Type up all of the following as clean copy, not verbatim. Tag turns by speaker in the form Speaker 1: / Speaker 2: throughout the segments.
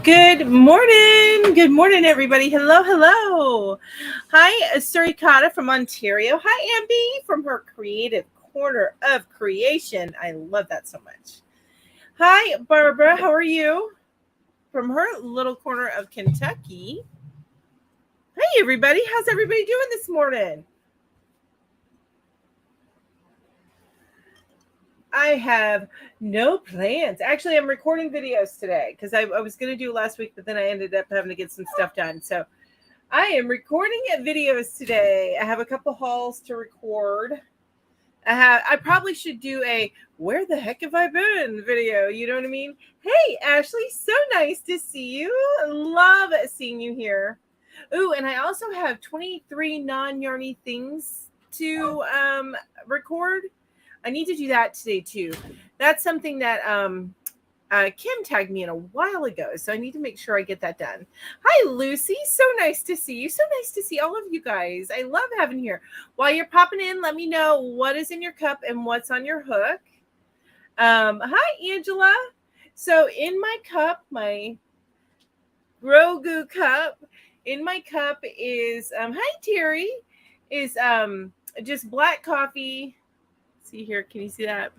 Speaker 1: Good morning. Good morning, everybody. Hello, hello. Hi, Surikata from Ontario. Hi, Ambi from her creative corner of creation. I love that so much. Hi, Barbara. How are you? From her little corner of Kentucky. Hey, everybody. How's everybody doing this morning? I have no plans. Actually, I'm recording videos today because I was going to do last week, but then I ended up having to get some stuff done. So I am recording videos today. I have a couple hauls to record. I probably should do a "Where the heck have I been?" video. You know what I mean? Hey, Ashley, so nice to see you. Love seeing you here. Ooh, and I also have 23 non-yarny things to record. I need to do that today too. That's something that Kim tagged me in a while ago, so I need to make sure I get that done. Hi, Lucy. So nice to see you. So nice to see all of you guys. I love having you here. While you're popping in, let me know what is in your cup and what's on your hook. Hi, Angela. So in my cup, my Grogu cup, in my cup is hi, Terry, is just black coffee. See here, can you see that?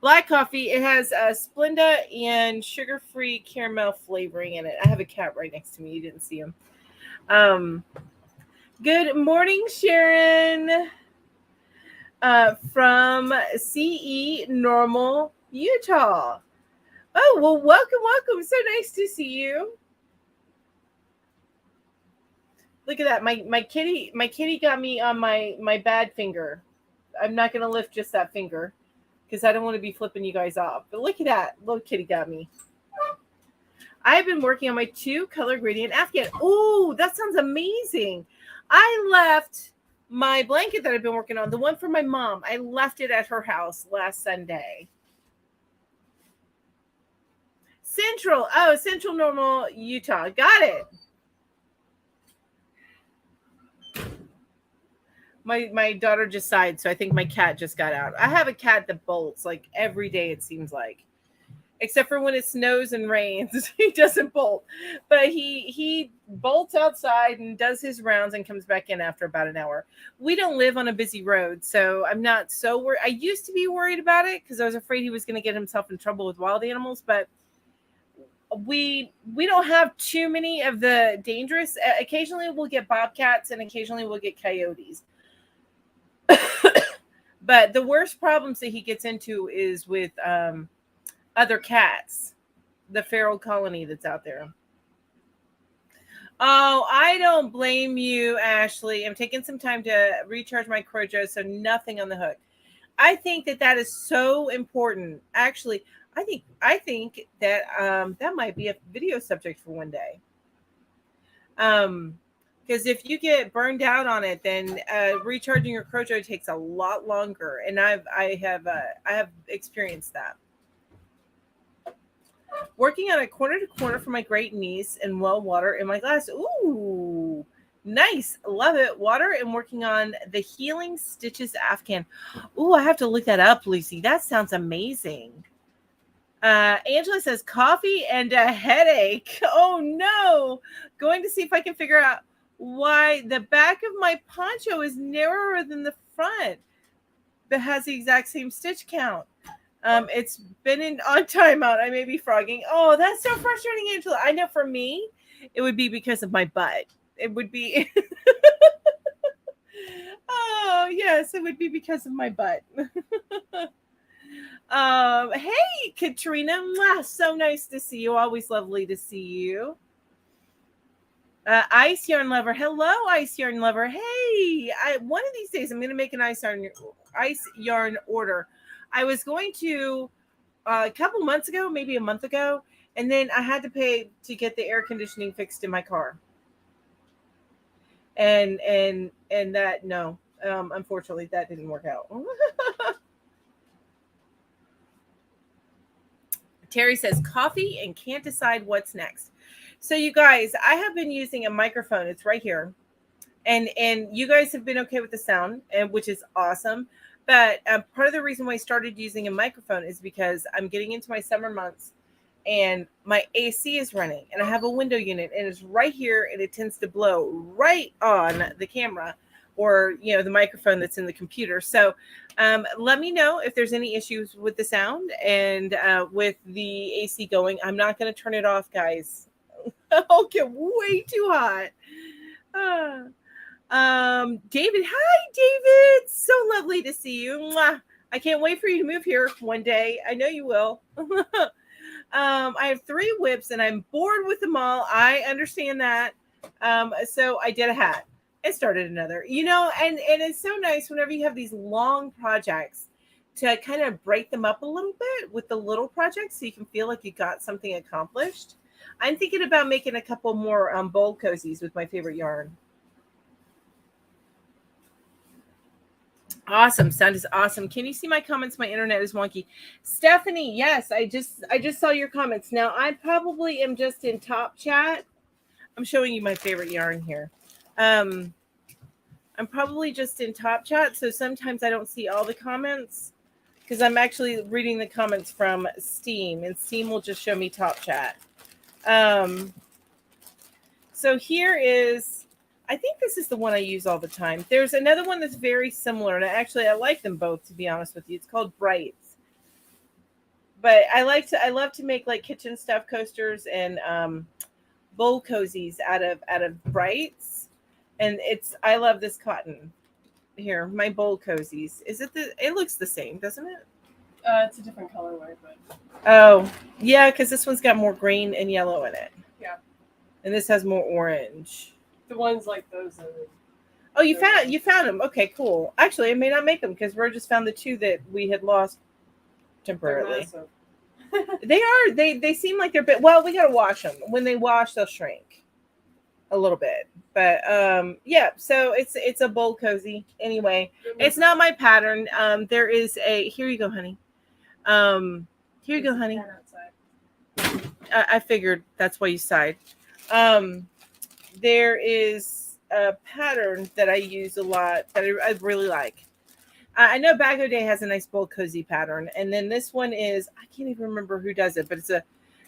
Speaker 1: Black coffee. It has Splenda and sugar-free caramel flavoring in it. I have a cat right next to me. You didn't see him. Good morning, Sharon. From CE Normal, Utah. Oh, well, welcome. So nice to see you. Look at that. My kitty got me on my bad finger. I'm not going to lift just that finger because I don't want to be flipping you guys off. But look at that. Little kitty got me. I've been working on my 2-color gradient Afghan. Oh, that sounds amazing. I left my blanket that I've been working on, the one for my mom. I left it at her house last Sunday. Central Normal, Utah. Got it. My daughter just sighed, so I think my cat just got out. I have a cat that bolts like every day, it seems like. Except for when it snows and rains. He doesn't bolt. But he bolts outside and does his rounds and comes back in after about an hour. We don't live on a busy road, so I'm not so worried. I used to be worried about it because I was afraid he was going to get himself in trouble with wild animals, but we don't have too many of the dangerous. Occasionally we'll get bobcats and occasionally we'll get coyotes. But the worst problems that he gets into is with other cats, the feral colony that's out there. Oh, I don't blame you, Ashley. I'm taking some time to recharge my Crochet, so nothing on the hook. I think that is so important. Actually, I think that that might be a video subject for one day. Because if you get burned out on it, then recharging your Crochet takes a lot longer, and I have experienced that. Working on a corner to corner for my great niece and well water in my glass. Ooh, nice. Love it. Water and working on the Healing Stitches Afghan. Ooh, I have to look that up, Lucy. That sounds amazing. Angela says coffee and a headache. Oh no. Going to see if I can figure out why the back of my poncho is narrower than the front, but has the exact same stitch count. It's been on timeout. I may be frogging. Oh, that's so frustrating, Angela. I know for me, it would be because of my butt. It would be. Oh, yes, it would be because of my butt. Hey, Katrina. Mwah, so nice to see you. Always lovely to see you. Ice Yarn Lover. Hello, Ice Yarn Lover. Hey, one of these days I'm going to make an ice yarn order. I was going to a couple months ago, maybe a month ago, and then I had to pay to get the air conditioning fixed in my car. And that no, unfortunately that didn't work out. Terry says coffee and can't decide what's next. So you guys, I have been using a microphone. It's right here. And you guys have been okay with the sound, and which is awesome. But part of the reason why I started using a microphone is because I'm getting into my summer months, and my AC is running, and I have a window unit, and it's right here, and it tends to blow right on the camera or, you know, the microphone that's in the computer. So let me know if there's any issues with the sound and with the AC going. I'm not going to turn it off, guys. I'll get way too hot. David, hi, David. So lovely to see you. Mwah. I can't wait for you to move here one day. I know you will. I have 3 whips and I'm bored with them all. I understand that. So I did a hat and started another, you know, and it's so nice whenever you have these long projects to kind of break them up a little bit with the little projects so you can feel like you got something accomplished. I'm thinking about making a couple more bowl cozies with my favorite yarn. Awesome. Sound is awesome. Can you see my comments? My internet is wonky. Stephanie, yes, I just saw your comments. Now I probably am just in top chat. I'm showing you my favorite yarn here. I'm probably just in top chat, so sometimes I don't see all the comments because I'm actually reading the comments from Steam, and Steam will just show me top chat. So here is, I think this is the one I use all the time. There's another one that's very similar, and I like them both, to be honest with you. It's called Brights. But I love to make like kitchen stuff coasters and bowl cozies out of Brights. And I love this cotton. Here, my bowl cozies. It looks the same, doesn't it?
Speaker 2: It's a different colorway, but
Speaker 1: oh, yeah, because this one's got more green and yellow in it.
Speaker 2: Yeah.
Speaker 1: And this has more orange.
Speaker 2: The ones like those.
Speaker 1: Oh, you found them. Okay, cool. Actually, I may not make them because Ro just found the 2 that we had lost temporarily. They seem like they're bit. Well, we gotta wash them. When they wash, they'll shrink a little bit. But yeah. So it's a bowl cozy. Anyway, it's not my pattern. There is a. Here you go, honey. Here you go, honey. I figured that's why you sighed. There is a pattern that I use a lot that I really like. I know Bag O' Day has a nice bowl cozy pattern, and then this one is, I can't even remember who does it, but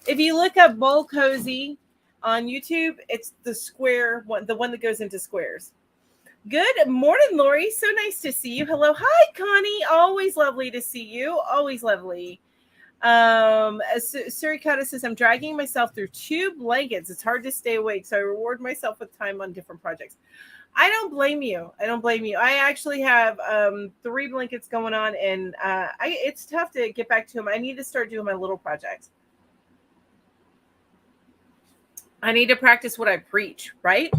Speaker 1: if you look up bowl cozy on YouTube, it's the square one, the one that goes into squares. Good morning, Lori. So nice to see you. Hello. Hi, Connie. Always lovely to see you. Always lovely. Surikata says, I'm dragging myself through 2 blankets. It's hard to stay awake, so I reward myself with time on different projects. I don't blame you. I actually have 3 blankets going on, and it's tough to get back to them. I need to start doing my little projects. I need to practice what I preach, right?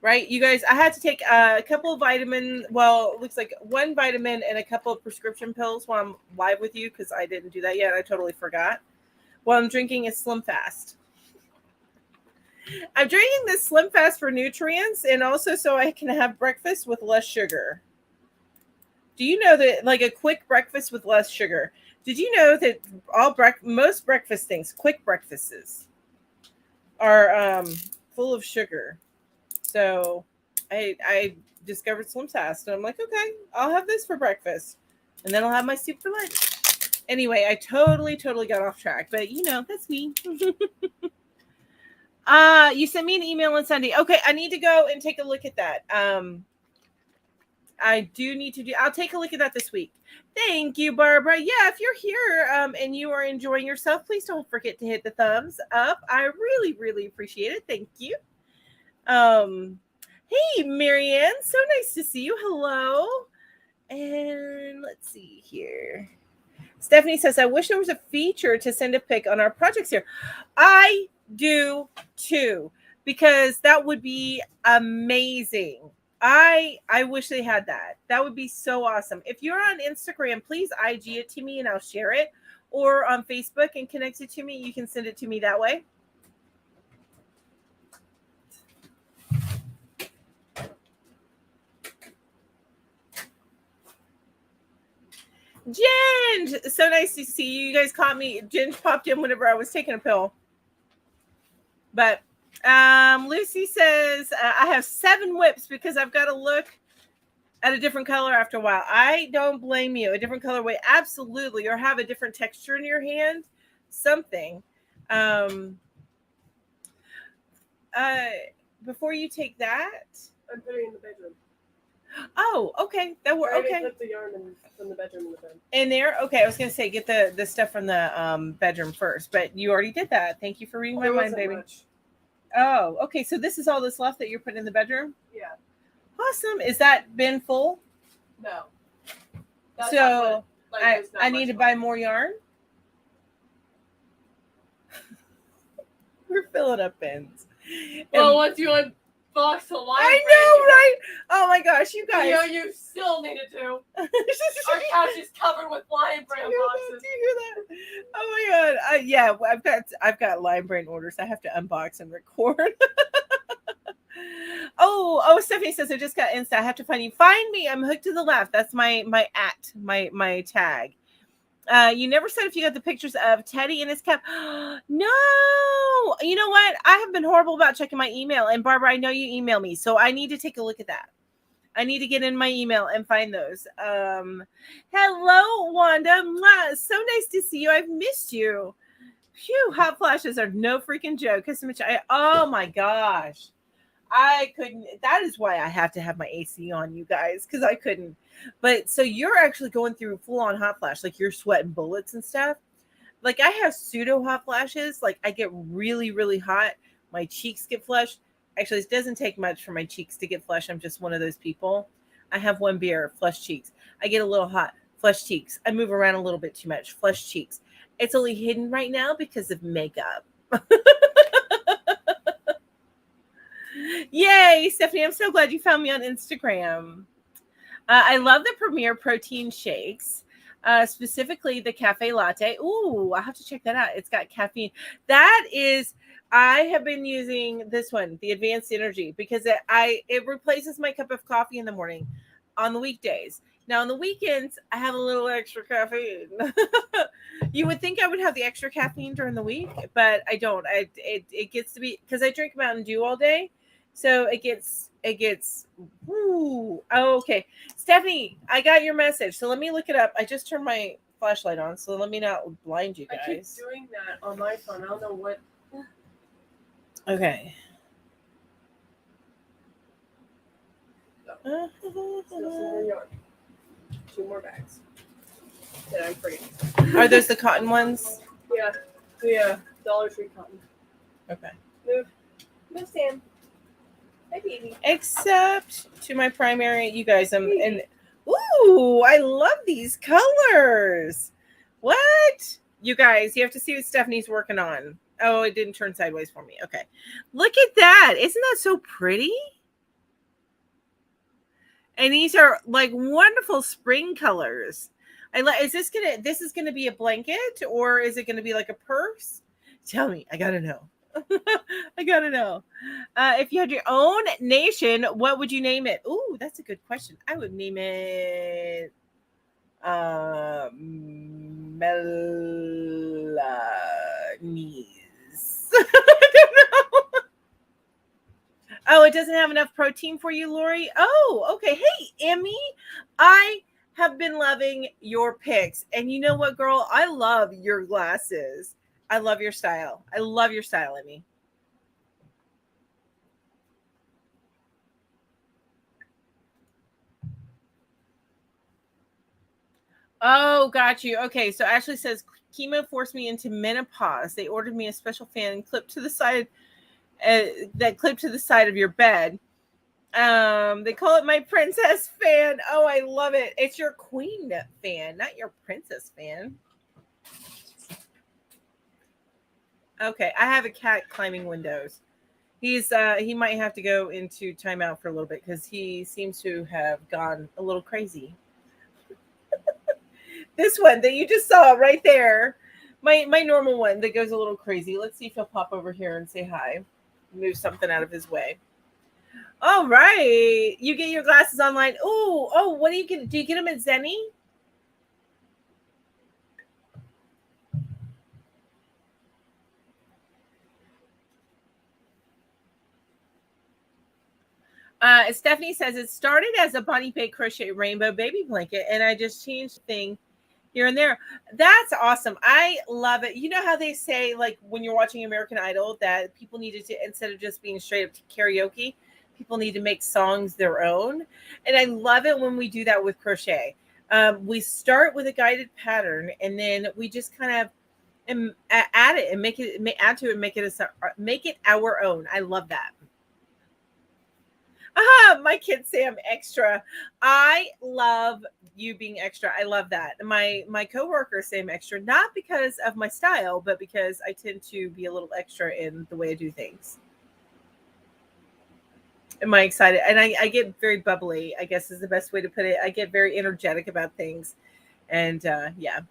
Speaker 1: Right, you guys, I had to take a couple of vitamins. Well, it looks like 1 vitamin and a couple of prescription pills while I'm live with you because I didn't do that yet. I totally forgot. While I'm drinking a Slim Fast. I'm drinking this Slim Fast for nutrients and also so I can have breakfast with less sugar. Do you know that, like, a quick breakfast with less sugar? Did you know that most breakfast things, quick breakfasts, are full of sugar? So I discovered Slim Fast, and I'm like, okay, I'll have this for breakfast, and then I'll have my soup for lunch. Anyway, I totally got off track, but you know, that's me. You sent me an email on Sunday. Okay, I need to go and take a look at that. I do need to I'll take a look at that this week. Thank you, Barbara. Yeah, if you're here and you are enjoying yourself, please don't forget to hit the thumbs up. I really appreciate it. Thank you. Hey, Marianne, so nice to see you. Hello. And let's see here. Stephanie says, I wish there was a feature to send a pic on our projects here. I do too, because that would be amazing. I wish they had that. That would be so awesome. If you're on Instagram, please IG it to me and I'll share it. Or on Facebook and connect it to me. You can send it to me that way. Jen, so nice to see you. You guys caught me. Jen popped in whenever I was taking a pill. But Lucy says, I have 7 whips because I've got to look at a different color after a while. I don't blame you. A different colorway, absolutely. Or have a different texture in your hand something. Um, Before you take that,
Speaker 2: I'm putting it in the bedroom.
Speaker 1: oh, okay, that
Speaker 2: I
Speaker 1: were
Speaker 2: already
Speaker 1: okay
Speaker 2: put the yarn from the bedroom in the bed.
Speaker 1: in there. Okay, I was gonna say get the stuff from the bedroom first, but you already did that. Thank you for reading my
Speaker 2: There
Speaker 1: mind,
Speaker 2: wasn't
Speaker 1: baby.
Speaker 2: much.
Speaker 1: Oh, okay. So this is all that's left that you're putting in the bedroom.
Speaker 2: Yeah.
Speaker 1: Awesome. Is that bin full?
Speaker 2: No. That's
Speaker 1: So
Speaker 2: not, like, there's not
Speaker 1: I
Speaker 2: much
Speaker 1: need to
Speaker 2: left.
Speaker 1: buy more yarn. We're filling up bins.
Speaker 2: Well,
Speaker 1: And-
Speaker 2: once you unbox the line,
Speaker 1: I know, right? Oh my gosh, you guys!
Speaker 2: You know, you still need to do. Our couch is covered with lion brand boxes.
Speaker 1: Do you hear that? Oh my god! Yeah, I've got Lion Brain orders. I have to unbox and record. Oh, Stephanie says I just got Insta. I have to find you. Find me. I'm hooked to the left. That's my tag. You never said if you got the pictures of Teddy and his cap. No, you know what? I have been horrible about checking my email. And Barbara, I know you email me, so I need to take a look at that. I need to get in my email and find those. Hello, Wanda. Mwah. So nice to see you. I've missed you. Phew, hot flashes are no freaking joke. Oh my gosh. I couldn't. That is why I have to have my AC on, you guys, because I couldn't. But so you're actually going through full on hot flash, like you're sweating bullets and stuff. Like I have pseudo hot flashes. Like I get really, really hot. My cheeks get flushed. Actually, it doesn't take much for my cheeks to get flushed. I'm just one of those people. I have one beer, flushed cheeks. I get a little hot, flushed cheeks. I move around a little bit too much, flushed cheeks. It's only hidden right now because of makeup. Yay, Stephanie, I'm so glad you found me on Instagram. I love the Premier protein shakes, specifically the cafe latte. Ooh, I'll have to check that out. It's got caffeine. I have been using this one, the Advanced Energy, because it replaces my cup of coffee in the morning on the weekdays. Now on the weekends, I have a little extra caffeine. You would think I would have the extra caffeine during the week, but I don't. It gets to be because I drink Mountain Dew all day. So it gets, woo. Oh, okay. Stephanie, I got your message. So let me look it up. I just turned my flashlight on. So let me not blind you guys.
Speaker 2: I keep doing that on my phone. I don't know what.
Speaker 1: Okay.
Speaker 2: Still some more yarn. 2 more bags. That I'm forgetting.
Speaker 1: Are those the cotton ones?
Speaker 2: Yeah. Yeah. Dollar Tree cotton.
Speaker 1: Okay.
Speaker 2: Move, Sam. Hi, baby.
Speaker 1: Except to my primary, you guys, and ooh, I love these colors. What? You guys, you have to see what Stephanie's working on. Oh, it didn't turn sideways for me. Okay. Look at that. Isn't that so pretty? And these are like wonderful spring colors. This is gonna be a blanket or is it gonna be like a purse? Tell me, I gotta know. I gotta know. If you had your own nation, what would you name it? Ooh, that's a good question. I would name it Melanie's. I don't know. Oh, it doesn't have enough protein for you, Lori? Oh, okay. Hey, Emmy, I have been loving your pics. And you know what, girl? I love your glasses. I love your style. I love your style, Emmy. Oh, got you. Okay, so Ashley says chemo forced me into menopause. They ordered me a special fan clipped to the side, that clipped to the side of your bed. They call it my princess fan. Oh, I love it. It's your queen fan, not your princess fan. Okay, I have a cat climbing windows. He might have to go into timeout for a little bit because he seems to have gone a little crazy. This one that you just saw right there, my normal one that goes a little crazy. Let's see if he'll pop over here and say hi. Move something out of his way. All right, you get your glasses online. Oh, what do you get? Do you get them at Zenny? Stephanie says it started as a Bonnie Bay crochet rainbow baby blanket, and I just changed the thing here and there. That's awesome. I love it. You know how they say, like, when you're watching American Idol, that people needed to, instead of just being straight up karaoke, people need to make songs their own. And I love it when we do that with crochet. We start with a guided pattern, and then we just kind of add it and add to it, and make it our own. I love that. My kids say I'm extra. I love you being extra. I love that. My coworkers say I'm extra, not because of my style, but because I tend to be a little extra in the way I do things. Am I excited? And I get very bubbly, I guess is the best way to put it. I get very energetic about things. And yeah.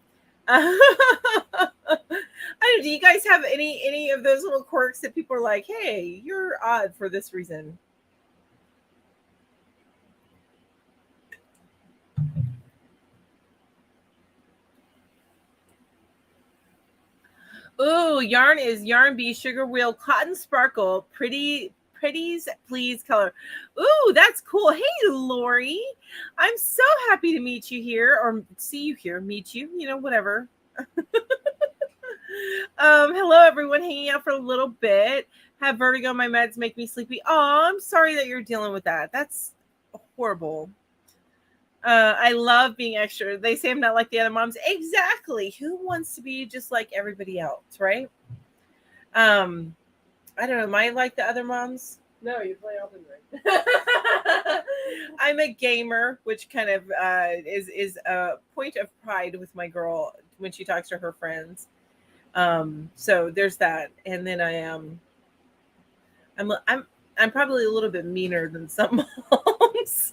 Speaker 1: I don't, do you guys have any of those little quirks that people are like, hey, you're odd for this reason? Ooh, yarn is Yarn Bee Sugar Wheel Cotton Sparkle Pretties Please color. Ooh, that's cool. Hey, Lori, I'm so happy to meet you here, or see you here, meet you, whatever. Hello everyone, hanging out for a little bit. Have vertigo, my meds make me sleepy. Oh, I'm sorry that you're dealing with that. That's horrible. I love being extra. They say I'm not like the other moms. Exactly. Who wants to be just like everybody else, right? I don't know. Am I like the other moms?
Speaker 2: No, you play Elden Ring.
Speaker 1: I'm a gamer, which kind of is a point of pride with my girl when she talks to her friends. So there's that. And then I'm probably a little bit meaner than some moms.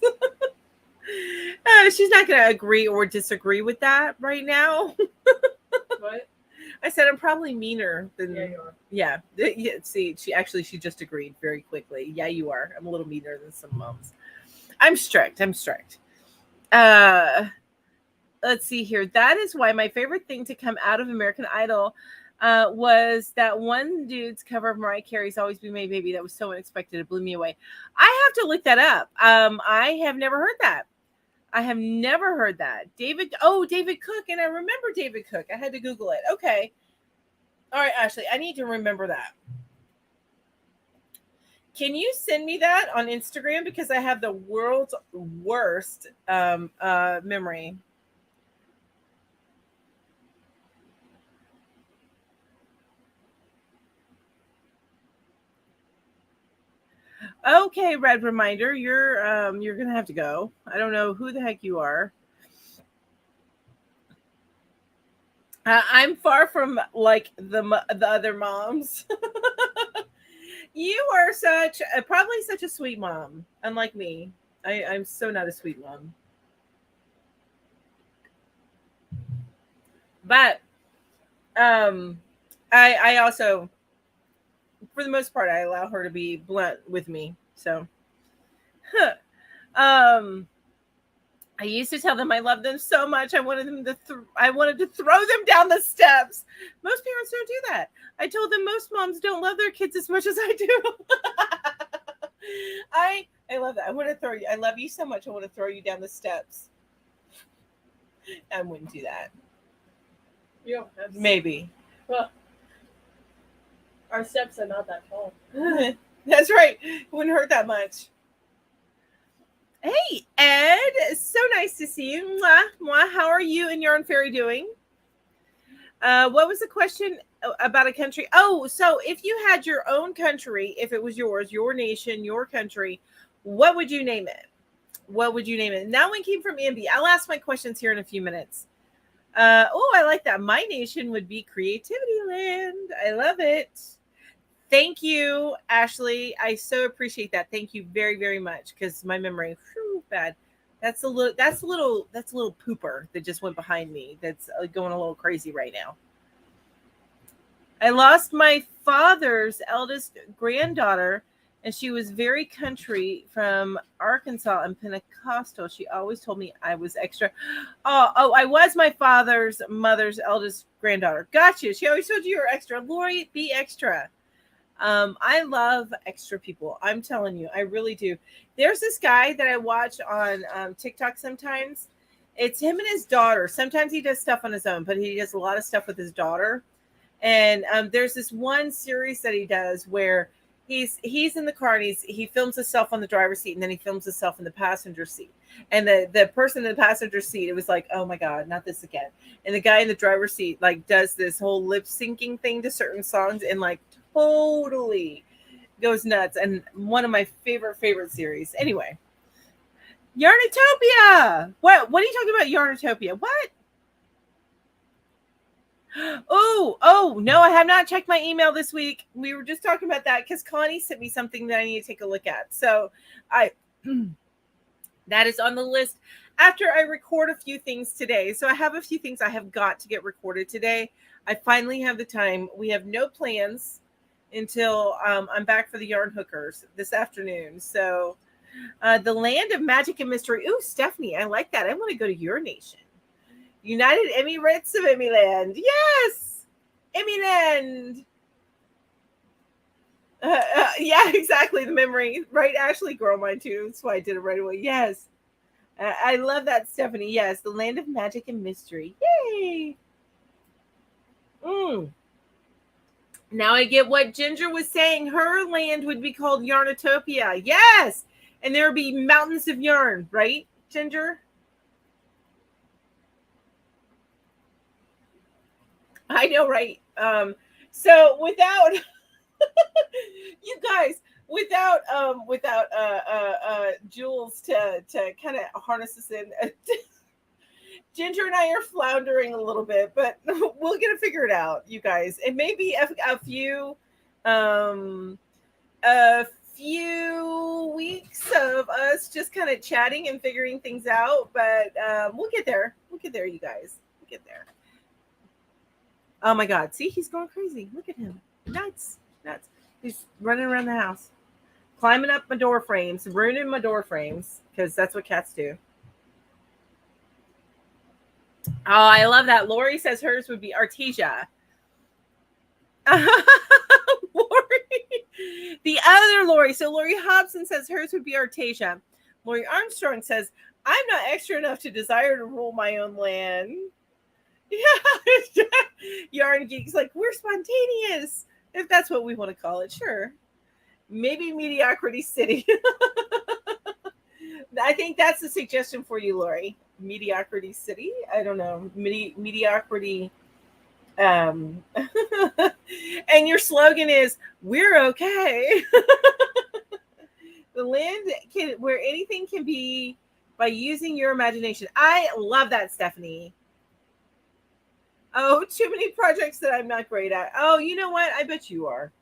Speaker 1: She's not going to agree or disagree with that right now.
Speaker 2: What?
Speaker 1: I said I'm probably meaner than.
Speaker 2: Yeah, you are.
Speaker 1: Yeah. See, she just agreed very quickly. Yeah, you are. I'm a little meaner than some moms. I'm strict. Let's see here. That is why my favorite thing to come out of American Idol was that one dude's cover of Mariah Carey's Always Be My Baby. That was so unexpected. It blew me away. I have to look that up. I have never heard that. David Cook. And I remember David Cook. I had to Google it. Okay. All right, Ashley, I need to remember that. Can you send me that on Instagram? Because I have the world's worst memory. Okay, Red Reminder, you're gonna have to go. I don't know who the heck you are. I'm far from like the other moms. You are probably such a sweet mom, unlike me. I'm so not a sweet mom. But I also, for the most part, I allow her to be blunt with me. So, I used to tell them I love them so much. I wanted to throw them down the steps. Most parents don't do that. I told them most moms don't love their kids as much as I do. I love that. I want to throw you. I love you so much. I want to throw you down the steps. I wouldn't do that.
Speaker 2: Yeah,
Speaker 1: maybe.
Speaker 2: Well, our steps are not that tall.
Speaker 1: That's right. It wouldn't hurt that much. Hey, Ed. So nice to see you. Mwah, mwah. How are you and Yarn Fairy doing? What was the question about a country? Oh, so if you had your own country, if it was yours, your nation, your country, what would you name it? What would you name it? That one came from Ambi. I'll ask my questions here in a few minutes. I like that. My nation would be Creativity Land. I love it. Thank you, Ashley. I so appreciate that. Thank you very, very much. Because my memory, bad. That's a little pooper that just went behind me. That's going a little crazy right now. I lost my father's eldest granddaughter, and she was very country from Arkansas and Pentecostal. She always told me I was extra. Oh, I was my mother's eldest granddaughter. Gotcha. She always told you were extra. Lori, be extra. I love extra people. I'm telling you, I really do. There's this guy that I watch on TikTok sometimes, It's him and his daughter. Sometimes he does stuff on his own, but he does a lot of stuff with his daughter. And there's this one series that he does where he's in the car and he films himself on the driver's seat, and then he films himself in the passenger seat. And the person in the passenger seat, it was like, oh my God, not this again. And the guy in the driver's seat like does this whole lip syncing thing to certain songs and like totally goes nuts. And one of my favorite series. Anyway, Yarnatopia. What are you talking about, Yarnatopia? What? Oh, no, I have not checked my email this week. We were just talking about that because Connie sent me something that I need to take a look at. So that is on the list after I record a few things today. So I have a few things I have got to get recorded today. I finally have the time. We have no plans until I'm back for the yarn hookers this afternoon. So the land of magic and mystery. Ooh, Stephanie, I like that. I want to go to your nation. United Emirates of Emiland. Yes, Emiland. Yeah, exactly. The memory, right? Ashley, girl, mine too. That's why I did it right away. Yes, I love that, Stephanie. Yes, the land of magic and mystery. Yay! Now I get what Ginger was saying. Her land would be called Yarnatopia. Yes, and there would be mountains of yarn, right, Ginger? I know, right? So without you guys, without Jules to kind of harness us in, Ginger and I are floundering a little bit, but we'll get to figure it out, you guys. It may be a few weeks of us just kind of chatting and figuring things out, but we'll get there. We'll get there, you guys. We'll get there. Oh my God. See, he's going crazy. Look at him. Nuts. He's running around the house, climbing up my door frames, ruining my door frames, because that's what cats do. Oh, I love that. Lori says hers would be Artesia. Lori. The other Lori. So Lori Hobson says hers would be Artesia. Lori Armstrong says, I'm not extra enough to desire to rule my own land. Yeah, Yarn Geeks like, we're spontaneous, if that's what we want to call it. Sure, maybe Mediocrity City. I think that's a suggestion for you, Lori. Mediocrity City. I don't know. Mediocrity. And your slogan is, we're okay. The land where anything can be by using your imagination. I love that, Stephanie. Oh, too many projects that I'm not great at. Oh, you know what? I bet you are.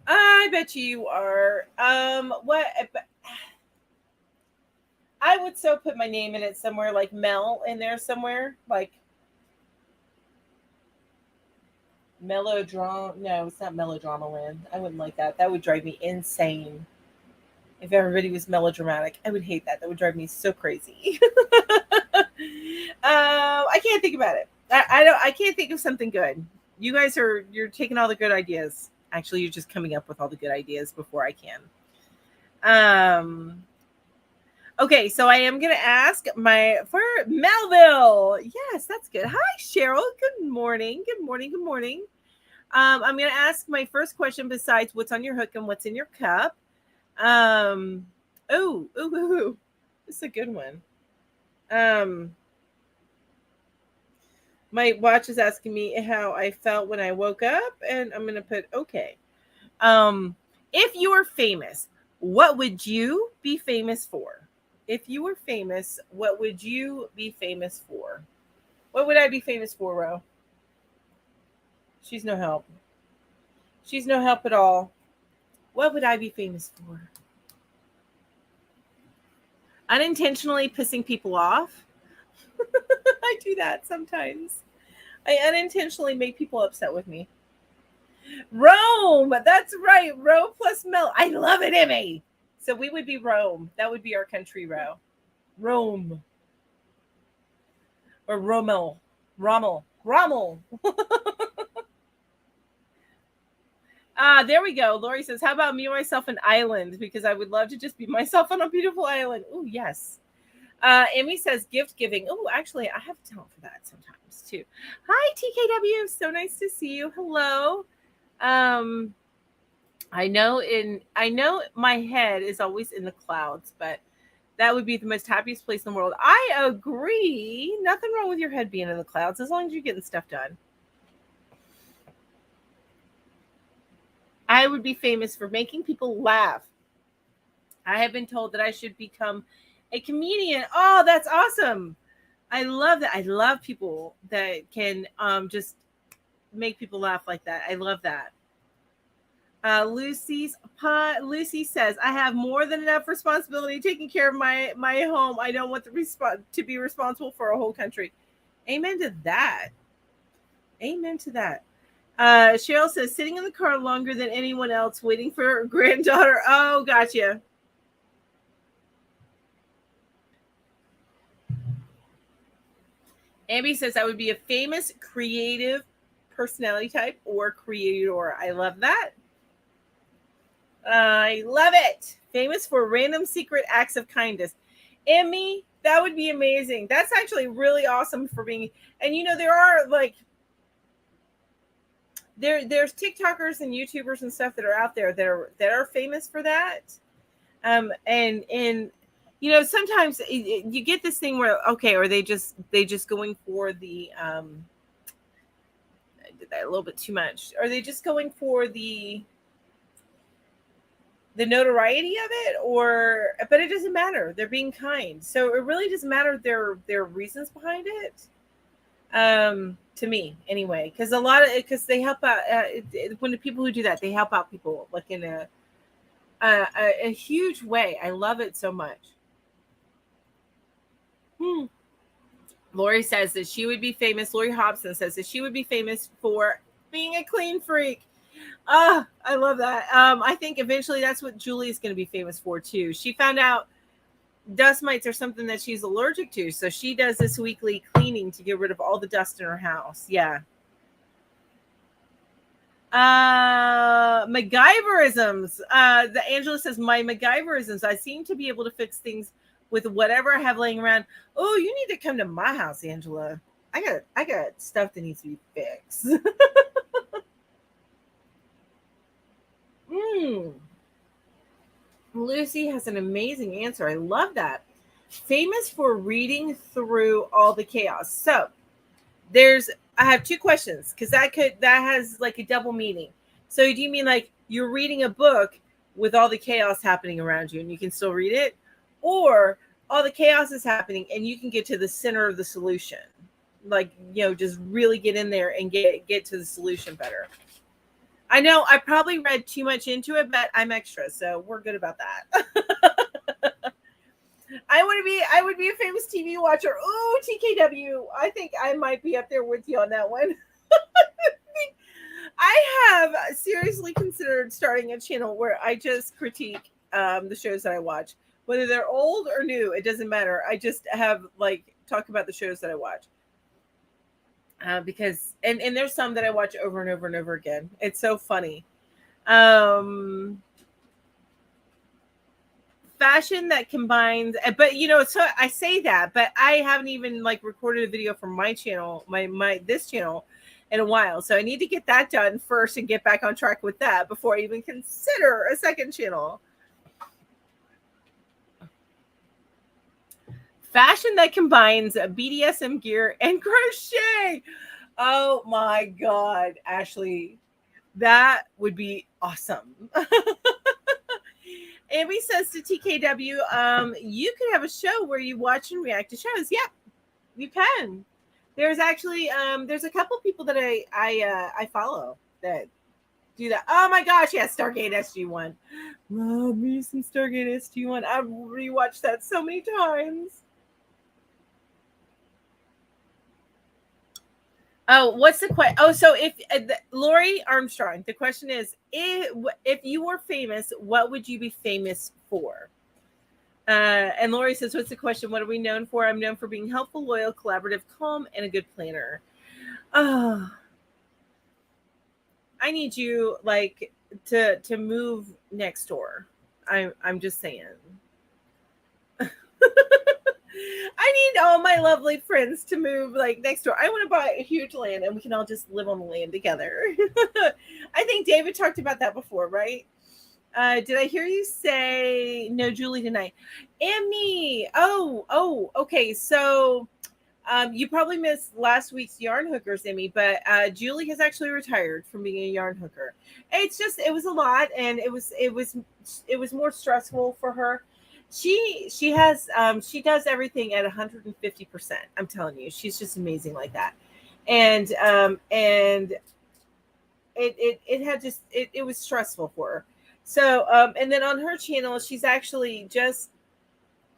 Speaker 1: I bet you are. What? I would so put my name in it somewhere, like Mel in there somewhere, like melodrama. No, it's not Melodrama Land. I wouldn't like that. That would drive me insane. If everybody was melodramatic, I would hate that. That would drive me so crazy. I can't think about it. I can't think of something good. You guys you're taking all the good ideas. Actually, you're just coming up with all the good ideas before I can. Okay, so I am gonna ask for Melville. Yes, that's good. Hi, Cheryl. Good morning. Good morning. Good morning. I'm gonna ask my first question besides what's on your hook and what's in your cup. This is a good one. My watch is asking me how I felt when I woke up, and I'm gonna put okay. If you were famous, what would you be famous for? If you were famous, what would you be famous for? What would I be famous for, Ro? She's no help. She's no help at all. What would I be famous for? Unintentionally pissing people off. I do that sometimes. I unintentionally make people upset with me. Rome. That's right. Rome plus Mel. I love it, Emmy. So we would be Rome. That would be our country, Rome. Or Rommel. There we go. Lori says, how about me, myself, an island? Because I would love to just be myself on a beautiful island. Oh, yes. Amy says, gift giving. Oh, actually, I have talent for that sometimes, too. Hi, TKW. So nice to see you. Hello. I know my head is always in the clouds, but that would be the most happiest place in the world. I agree. Nothing wrong with your head being in the clouds as long as you're getting stuff done. I would be famous for making people laugh. I have been told that I should become a comedian. Oh, that's awesome. I love that. I love people that can just make people laugh like that. I love that. Lucy says, I have more than enough responsibility taking care of my home. I don't want to be responsible for a whole country. Amen to that. Amen to that. Cheryl says, sitting in the car longer than anyone else, waiting for her granddaughter. Oh, gotcha. Abby says, I would be a famous creative personality type or creator. I love that. I love it. Famous for random secret acts of kindness. Emmy, that would be amazing. That's actually really awesome for being. And there are like there's TikTokers and YouTubers and stuff that are out there that are famous for that. And sometimes you get this thing where are they just going for the I did that a little bit too much. Are they just going for the notoriety of it, but it doesn't matter. They're being kind. So it really doesn't matter their reasons behind it. To me anyway, because they help out when the people who do that, they help out people like in a huge way. I love it so much. Lori says that she would be famous. Lori Hobson says that she would be famous for being a clean freak. I love that. I think eventually that's what Julie is going to be famous for too. She found out dust mites are something that she's allergic to, so she does this weekly cleaning to get rid of all the dust in her house. Yeah. MacGyverisms. The Angela says, my MacGyverisms. I seem to be able to fix things with whatever I have laying around. Oh, you need to come to my house, Angela. I got stuff that needs to be fixed. Lucy has an amazing answer. I love that. Famous for reading through all the chaos. So I have two questions because that has like a double meaning. So do you mean like you're reading a book with all the chaos happening around you and you can still read it, or all the chaos is happening and you can get to the center of the solution, like just really get in there and get to the solution better? I know I probably read too much into it, but I'm extra, so we're good about that. I would be a famous TV watcher. Oh, TKW. I think I might be up there with you on that one. I have seriously considered starting a channel where I just critique the shows that I watch. Whether they're old or new, it doesn't matter. I just have talk about the shows that I watch. Because there's some that I watch over and over and over again. It's so funny. Fashion that combines, but so I say that, but I haven't even recorded a video for my channel, this channel in a while. So I need to get that done first and get back on track with that before I even consider a second channel. Fashion that combines BDSM gear and crochet. Oh my God, Ashley, that would be awesome. Amy says to TKW, you could have a show where you watch and react to shows. Yep, you can. There's actually there's a couple people that I follow that do that. Oh my gosh, yeah, Stargate SG-1. Love me some Stargate SG-1. I've rewatched that so many times. Oh, what's the question? Oh, so if Lori Armstrong, the question is, if you were famous, what would you be famous for? And Lori says, what's the question? What are we known for? I'm known for being helpful, loyal, collaborative, calm, and a good planner. Oh, I need you to move next door. I'm just saying. I need all my lovely friends to move like next door. I want to buy a huge land and we can all just live on the land together. I think David talked about that before, right? Did I hear you say no, Julie, tonight? Emmy. Oh, okay. So you probably missed last week's yarn hookers, Emmy, but Julie has actually retired from being a yarn hooker. It was a lot, and it was more stressful for her. She does everything at 150%. I'm telling you, she's just amazing like that. And it was stressful for her. So and then on her channel, she's actually just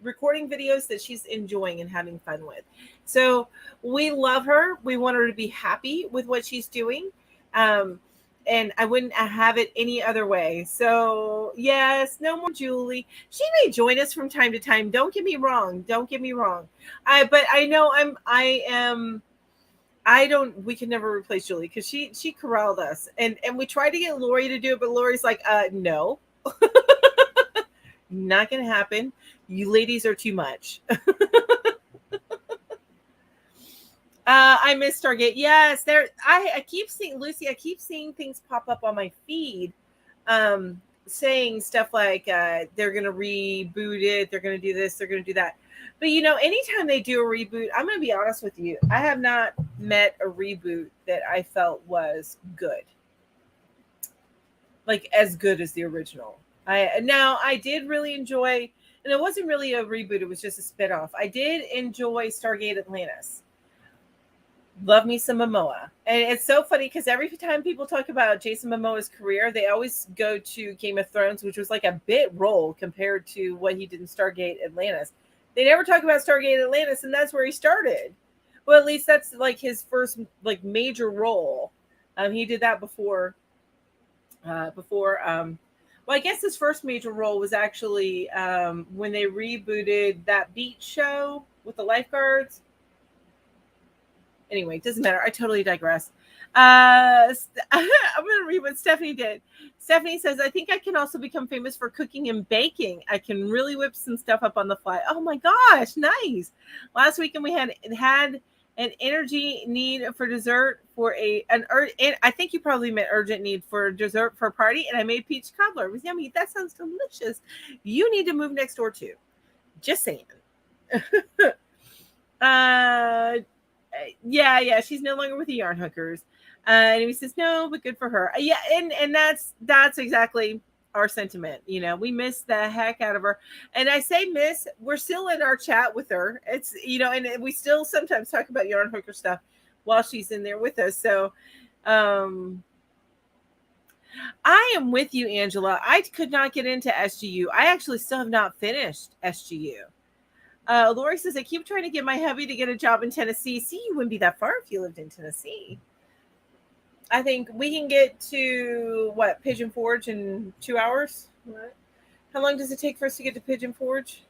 Speaker 1: recording videos that she's enjoying and having fun with. So we love her. We want her to be happy with what she's doing. And I wouldn't have it any other way. So yes, no more Julie. She may join us from time to time. Don't get me wrong. But I know we can never replace Julie because she corralled us. And we tried to get Lori to do it, but Lori's like, no. Not gonna happen. You ladies are too much. I miss Stargate. Yes, there. I keep seeing Lucy. I keep seeing things pop up on my feed, saying stuff like they're gonna reboot it. They're gonna do this. They're gonna do that. But anytime they do a reboot, I'm gonna be honest with you. I have not met a reboot that I felt was good, like as good as the original. I did really enjoy, and it wasn't really a reboot. It was just a spinoff. I did enjoy Stargate Atlantis. Love me some Momoa. And it's so funny because every time people talk about Jason Momoa's career, they always go to Game of Thrones, which was like a bit role compared to what he did in Stargate Atlantis. They never talk about Stargate Atlantis, and that's where he started. Well, at least that's like his first like major role. He did that before well, I guess his first major role was actually when they rebooted that beach show with the lifeguards. Anyway, it doesn't matter. I totally digress. I'm going to read what Stephanie did. Stephanie says, I think I can also become famous for cooking and baking. I can really whip some stuff up on the fly. Oh my gosh, nice. Last weekend we had an energy need for dessert for I think you probably meant urgent need for dessert for a party, and I made peach cobbler. It was yummy. That sounds delicious. You need to move next door too. Just saying. Yeah, she's no longer with the yarn hookers. And he says, no, but good for her. Yeah, and that's exactly our sentiment. We miss the heck out of her. And I say miss, we're still in our chat with her. It's, and we still sometimes talk about yarn hooker stuff while she's in there with us. So I am with you, Angela. I could not get into SGU. I actually still have not finished SGU. Lori says, I keep trying to get my hubby to get a job in Tennessee. See, you wouldn't be that far if you lived in Tennessee. I think we can get to, Pigeon Forge in 2 hours? What? How long does it take for us to get to Pigeon Forge?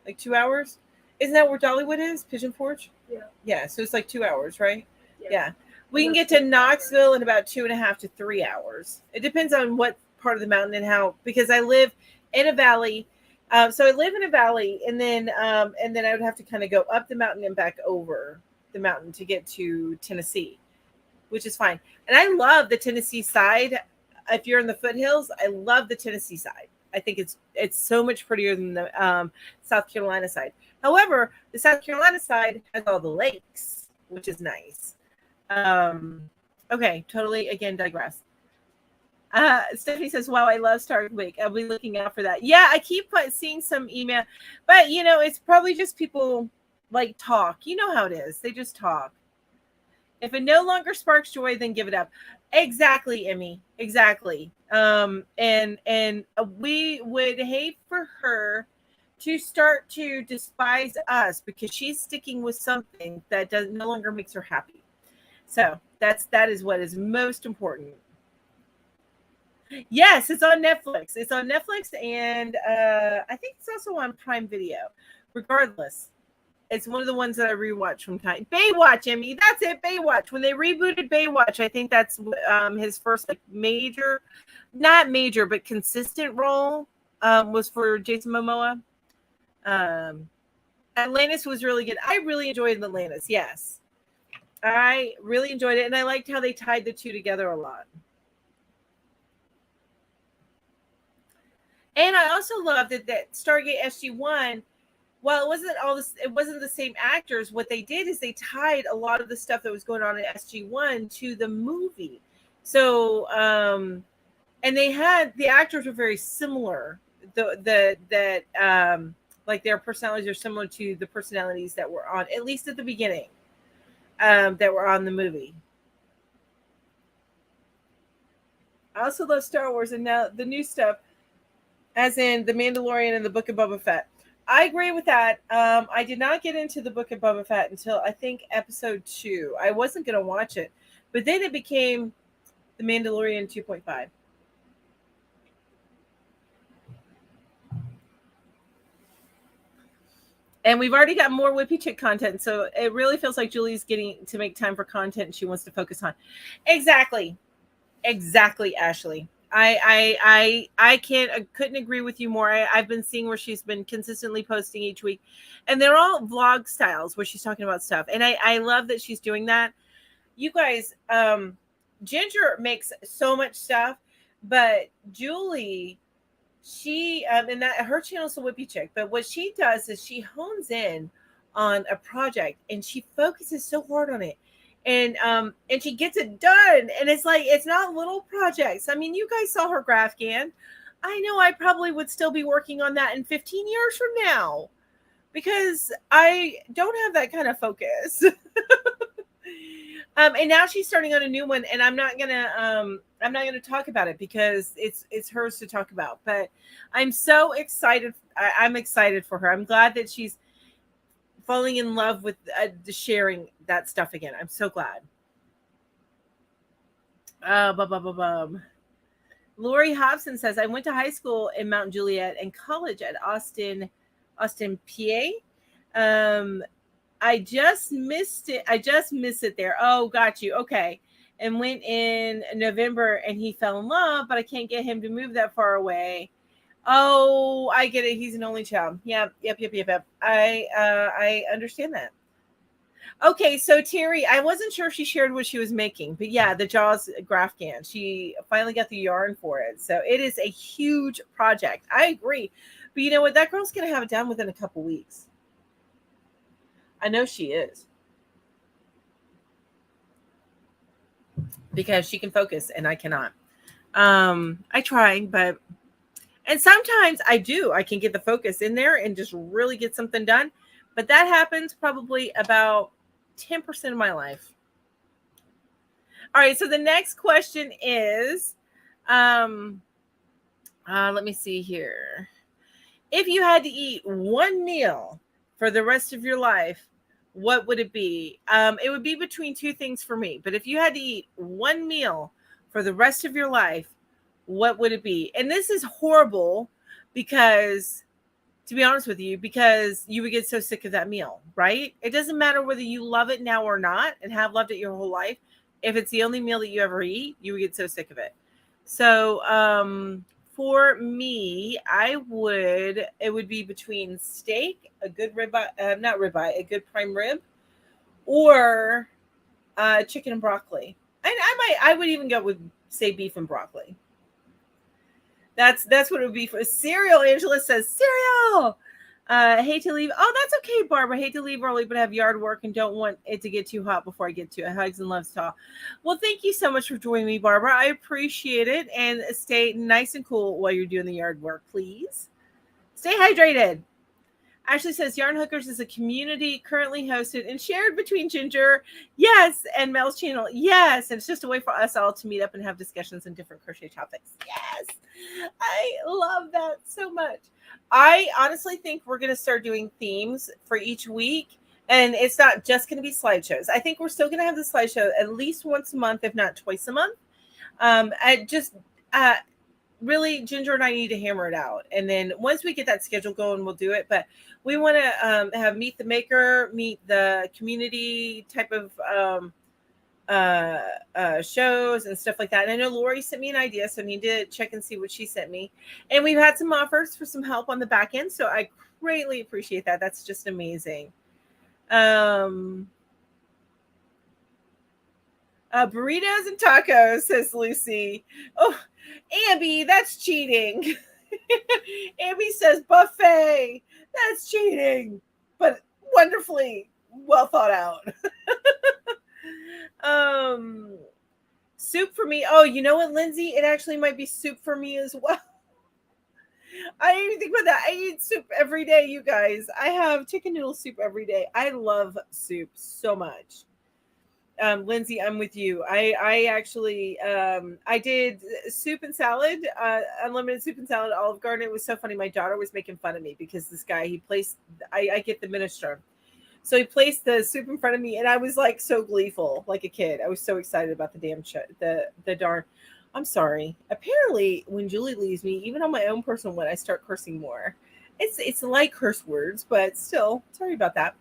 Speaker 1: Like 2 hours? Isn't that where Dollywood is? Pigeon Forge?
Speaker 2: Yeah.
Speaker 1: Yeah, so it's like 2 hours, right?
Speaker 2: Yeah.
Speaker 1: We can get to Knoxville in about 2.5 to 3 hours. It depends on what part of the mountain and how, because I live in a valley. So I live in a valley, and then I would have to kind of go up the mountain and back over the mountain to get to Tennessee, which is fine. And I love the Tennessee side. If you're in the foothills, I love the Tennessee side. I think it's so much prettier than the South Carolina side. However, the South Carolina side has all the lakes, which is nice. Okay, totally, again, digress. Stephanie says, wow, I love Star Week. I'll be looking out for that. Yeah, I keep seeing some email, but it's probably just people like talk. You know how it is. They just talk. If it no longer sparks joy, then give it up. Exactly, Emmy. Exactly. And we would hate for her to start to despise us because she's sticking with something that no longer makes her happy. So that is what is most important. Yes, it's on Netflix. It's on Netflix, and I think it's also on Prime Video. Regardless, It's one of the ones that I rewatch from time. Baywatch, Emmy. That's it. Baywatch. When they rebooted Baywatch, I think that's his first like major, not major, but consistent role was for Jason Momoa. Atlantis was really good. I really enjoyed Atlantis. Yes, I really enjoyed it, and I liked how they tied the two together a lot. And I also loved that Stargate SG-1, while it wasn't the same actors. What they did is they tied a lot of the stuff that was going on in SG-1 to the movie. So, and they had the actors were very similar. Like their personalities are similar to the personalities that were on, at least at the beginning, that were on the movie. I also love Star Wars, and now the new stuff, as in The Mandalorian and the Book of Boba Fett. I agree with that. I did not get into the Book of Boba Fett until I think episode 2. I wasn't going to watch it, but then it became The Mandalorian 2.5. And we've already got more Whippy Chick content, so it really feels like Julie's getting to make time for content and she wants to focus on. Exactly, Ashley. I couldn't agree with you more. I've been seeing where she's been consistently posting each week, and they're all vlog styles where she's talking about stuff. And I love that she's doing that. You guys, Ginger makes so much stuff, but Julie, she and that her channel's a Whippy Chick, but what she does is she hones in on a project and she focuses so hard on it. And she gets it done, and it's like it's not little projects. I mean, you guys saw her GraphGAN. I know I probably would still be working on that in 15 years from now because I don't have that kind of focus. And now she's starting on a new one, and I'm not gonna talk about it because it's hers to talk about. But I'm so excited. I'm excited for her. I'm glad that she's falling in love with sharing that stuff again. I'm so glad. Lori Hobson says, I went to high school in Mount Juliet and college at Austin, PA. I just missed it. I just missed it there. Oh, got you. Okay. And went in November and he fell in love, but I can't get him to move that far away. Oh, I get it. He's an only child. Yep. I understand that. Okay, so Terry, I wasn't sure if she shared what she was making, but yeah, the Jaws GraphGAN. She finally got the yarn for it. So it is a huge project. I agree. But you know what? That girl's going to have it done within a couple weeks. I know she is. Because she can focus and I cannot. I try, but and sometimes I do. I can get the focus in there and just really get something done. But that happens probably about 10% of my life. All right. So the next question is, let me see here. If you had to eat one meal for the rest of your life, what would it be? It would be between two things for me. But if you had to eat one meal for the rest of your life, what would it be? And this is horrible because, to be honest with you, because you would get so sick of that meal, right? It doesn't matter whether you love it now or not and have loved it your whole life. If it's the only meal that you ever eat, you would get so sick of it. So for me, it would be between steak, a good ribeye, not ribeye, a good prime rib, or chicken and broccoli. And I would even go with, say, beef and broccoli. That's what it would be for cereal. Angela says cereal. Hate to leave. Oh, that's okay, Barbara. Hate to leave early, but have yard work and don't want it to get too hot before I get to it. Hugs and loves, Taw. Well, thank you so much for joining me, Barbara. I appreciate it. And stay nice and cool while you're doing the yard work, please. Stay hydrated. Ashley says Yarn Hookers is a community currently hosted and shared between Ginger, yes, and Mel's channel, yes. And it's just a way for us all to meet up and have discussions on different crochet topics. Yes, I love that so much. I honestly think we're going to start doing themes for each week. And it's not just going to be slideshows. I think we're still going to have the slideshow at least once a month, if not twice a month. really, Ginger and I need to hammer it out. And then once we get that schedule going, we'll do it. But we want to have Meet the Maker, meet the community type of shows and stuff like that. And I know Lori sent me an idea, so I need to check and see what she sent me. And we've had some offers for some help on the back end, so I greatly appreciate that. That's just amazing. Burritos and tacos, says Lucy. Oh, Ambi, that's cheating. Ambi says buffet. That's cheating, but wonderfully well thought out. Soup for me. Oh, you know what, Lindsay? It actually might be soup for me as well. I didn't even think about that. I eat soup every day, you guys. I have chicken noodle soup every day. I love soup so much. Lindsay, I'm with you. I actually I did soup and salad, unlimited soup and salad, Olive Garden. It was so funny. My daughter was making fun of me because this guy, he placed, I get the minestrone. So he placed the soup in front of me, and I was like so gleeful, like a kid. I was so excited about the damn the darn. I'm sorry. Apparently, when Julie leaves me, even on my own personal one, I start cursing more. It's like curse words, but still, sorry about that.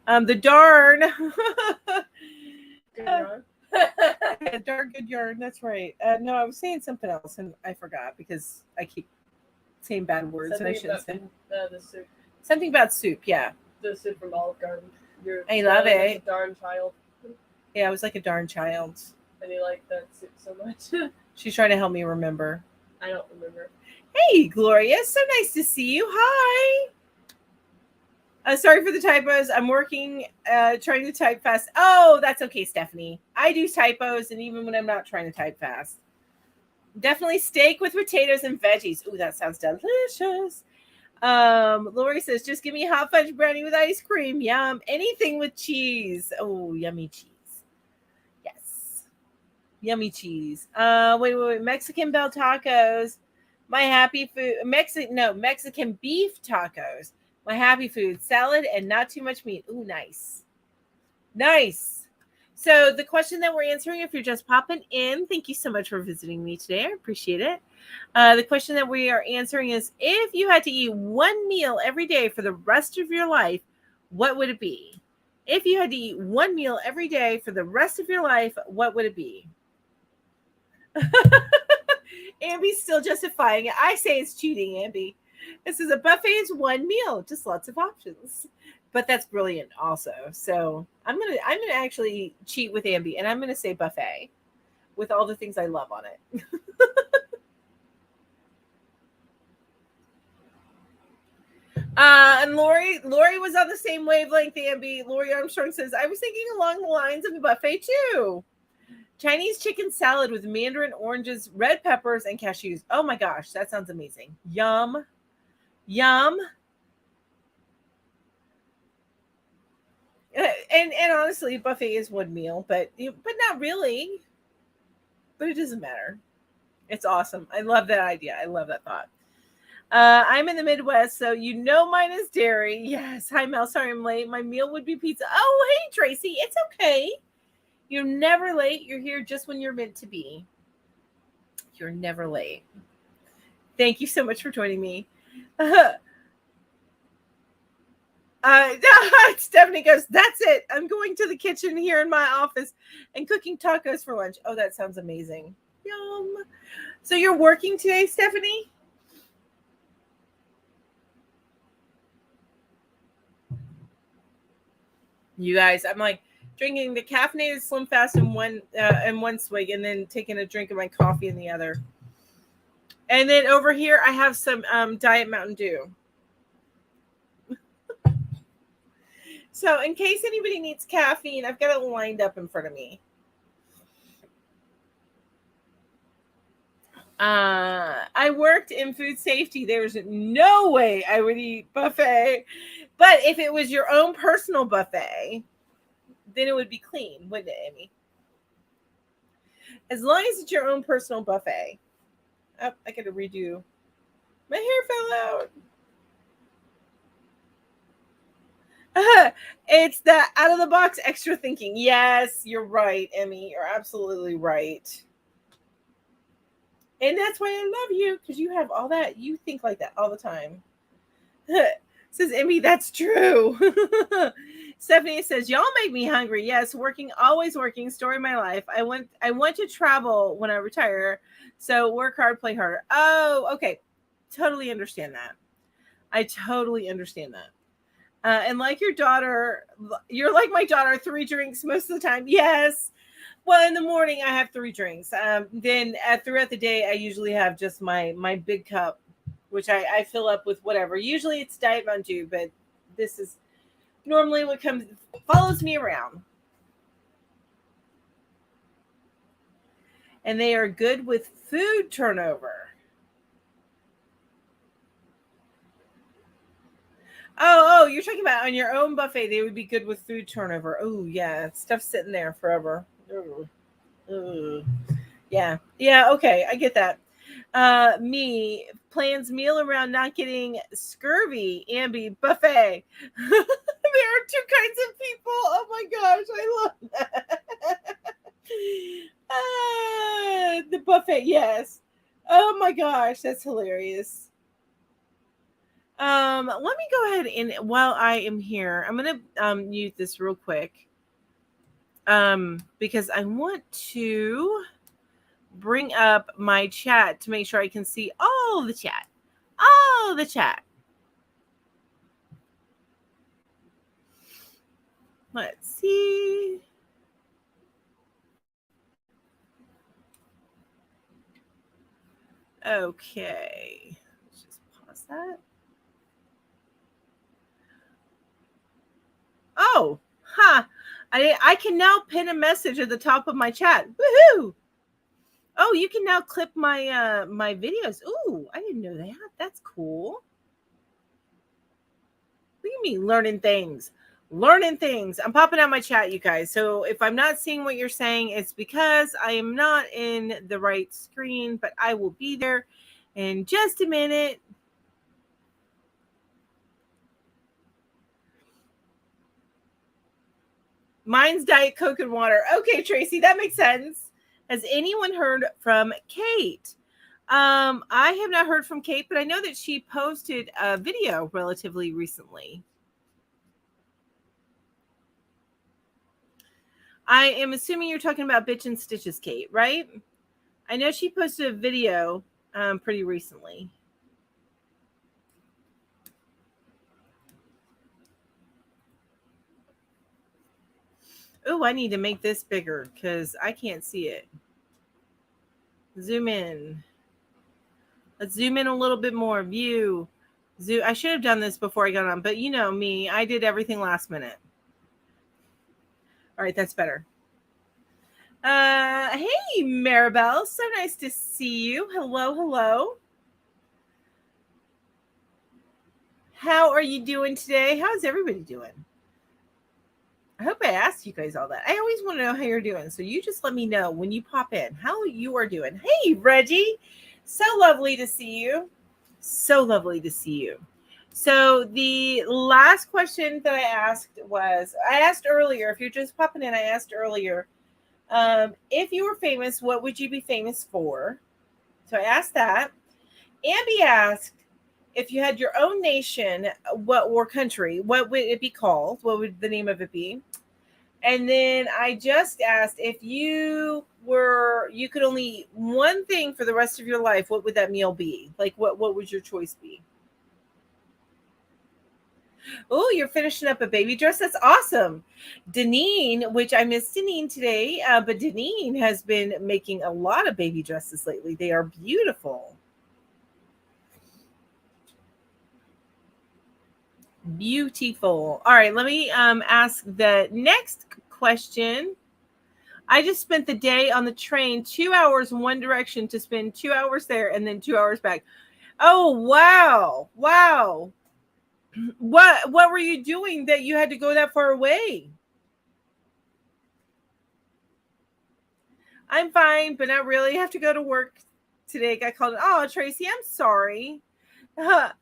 Speaker 1: The darn. Darn good yarn. That's right. No, I was saying something else, and I forgot because I keep saying bad words, and I shouldn't say.
Speaker 2: The soup.
Speaker 1: Something about soup. Yeah.
Speaker 2: The soup from Olive Garden.
Speaker 1: I love it.
Speaker 2: A darn child.
Speaker 1: Yeah, I was like a darn child.
Speaker 2: And you like that soup so much.
Speaker 1: She's trying to help me remember.
Speaker 2: I don't remember.
Speaker 1: Hey, Gloria. So nice to see you. Hi. Sorry for the typos. I'm working, trying to type fast. Oh, that's okay, Stephanie. I do typos, and even when I'm not trying to type fast. Definitely steak with potatoes and veggies. Ooh, that sounds delicious. Lori says, just give me a hot fudge brownie with ice cream. Yum. Anything with cheese. Oh, yummy cheese. Yes. Yummy cheese. Wait. Mexican bell tacos. My happy food. Mexican beef tacos. My happy food. Salad and not too much meat. Ooh, nice. Nice. So the question that we're answering, if you're just popping in, thank you so much for visiting me today. I appreciate it. The question that we are answering is, if you had to eat one meal every day for the rest of your life, what would it be? If you had to eat one meal every day for the rest of your life, what would it be? Ambi's still justifying it. I say it's cheating, Ambi. This is a buffet is one meal, just lots of options. But that's brilliant also. So I'm gonna actually cheat with Ambi, and I'm gonna say buffet with all the things I love on it. And Lori was on the same wavelength, Ambi. Lori Armstrong says, I was thinking along the lines of a buffet too. Chinese chicken salad with mandarin oranges, red peppers, and cashews. Oh my gosh, that sounds amazing. Yum. Yum. And honestly, buffet is one meal, but not really. But it doesn't matter. It's awesome. I love that idea. I love that thought. I'm in the Midwest, so mine is dairy. Yes. Hi, Mel. Sorry I'm late. My meal would be pizza. Oh, hey, Tracy. It's okay. You're never late. You're here just when you're meant to be. You're never late. Thank you so much for joining me. Stephanie goes, that's it. I'm going to the kitchen here in my office and cooking tacos for lunch. Oh, that sounds amazing. Yum. So you're working today, Stephanie? You guys, I'm like drinking the caffeinated Slim Fast in one swig, and then taking a drink of my coffee in the other. And then over here, I have some Diet Mountain Dew. So in case anybody needs caffeine, I've got it lined up in front of me. I worked in food safety. There's no way I would eat buffet. But if it was your own personal buffet, then it would be clean, wouldn't it, Amy? As long as it's your own personal buffet. Oh, I got to redo. My hair fell out. It's the out of the box extra thinking. Yes, you're right, Emmy. You're absolutely right. And that's why I love you, because you have all that. You think like that all the time. Says Emmy, that's true. Stephanie says, y'all make me hungry. Yes, working, always working, story of my life. I want to travel when I retire. So work hard, play harder. Oh, okay. Totally understand that. I totally understand that. And like your daughter, you're like my daughter, 3 drinks most of the time. Yes. Well, in the morning I have 3 drinks. Then throughout the day, I usually have just my big cup, which I fill up with whatever. Usually it's Diet Mountain Dew, but this is normally what follows me around. And they are good with food turnover. Oh, you're talking about on your own buffet, they would be good with food turnover. Oh, yeah. Stuff sitting there forever. Ooh. Yeah. Yeah, okay. I get that. Me plans meal around not getting scurvy. Ambi buffet. There are 2 kinds of people. Oh my gosh, I love that. The buffet, yes. Oh my gosh, that's hilarious. Let me go ahead and while I am here, I'm gonna mute this real quick. Because I want to bring up my chat to make sure I can see all the chat. All the chat. Let's see. Okay. Let's just pause that. Oh, I can now pin a message at the top of my chat. Woohoo! Oh, you can now clip my my videos. Ooh, I didn't know that. That's cool. Look at me learning things. Learning things. I'm popping out my chat, you guys. So if I'm not seeing what you're saying, it's because I am not in the right screen, but I will be there in just a minute. Mine's Diet Coke and water. Okay, Tracy, that makes sense. Has anyone heard from Kate? I have not heard from Kate, but I know that she posted a video relatively recently. I am assuming you're talking about Bitch and Stitches, Kate, right? I know she posted a video pretty recently. Oh, I need to make this bigger because I can't see it. Zoom in. Let's zoom in a little bit more. View. Zoom. I should have done this before I got on, but you know me. I did everything last minute. All right, that's better. Hey, Maribel. So nice to see you. Hello, hello. How are you doing today? How's everybody doing? I hope I asked you guys all that. I always want to know how you're doing. So you just let me know when you pop in how you are doing. Hey, Reggie. So lovely to see you. So lovely to see you. So the last question that I asked earlier, if you're just popping in, I asked earlier, if you were famous, what would you be famous for? So I asked that. Ambi asked, if you had your own nation, or country, what would it be called? What would the name of it be? And then I just asked, if you could only eat one thing for the rest of your life, what would that meal be? Like, what would your choice be? Oh, you're finishing up a baby dress. That's awesome. Deneen, which I missed Deneen today, but Deneen has been making a lot of baby dresses lately. They are beautiful. Beautiful. All right, let me ask the next question. I just spent the day on the train, 2 hours in one direction to spend 2 hours there and then 2 hours back. Oh, wow. Wow. What were you doing that you had to go that far away? I'm fine, but not really. I have to go to work today. Got called. Oh, Tracy, I'm sorry. Lori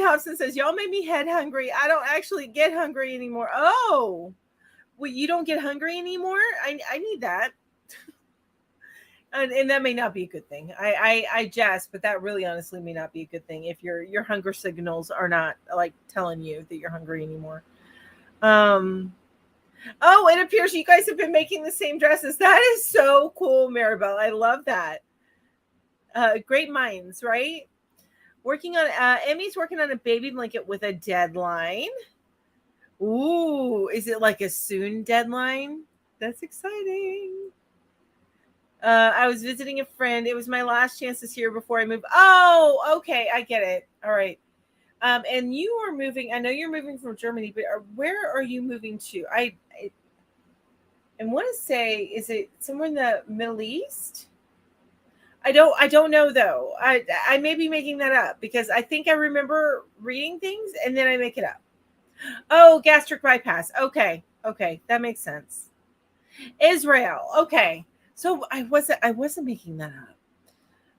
Speaker 1: Hobson says, y'all made me head hungry. I don't actually get hungry anymore. Oh, well, you don't get hungry anymore? I need that. And that may not be a good thing. I jest, but that really honestly may not be a good thing if your hunger signals are not like telling you that you're hungry anymore. Oh, it appears you guys have been making the same dresses. That is so cool, Maribel. I love that. Great minds, right? Working on Emmy's working on a baby blanket with a deadline. Ooh, is it like a soon deadline? That's exciting. I was visiting a friend. It was my last chance this year before I move. Oh, okay, I get it. All right. And you are moving. I know you're moving from Germany, but where are you moving to? I want to say, is it somewhere in the Middle East? I don't know though. I may be making that up because I think I remember reading things and then I make it up. Oh, gastric bypass. Okay, that makes sense. Israel. Okay, so I wasn't making that up.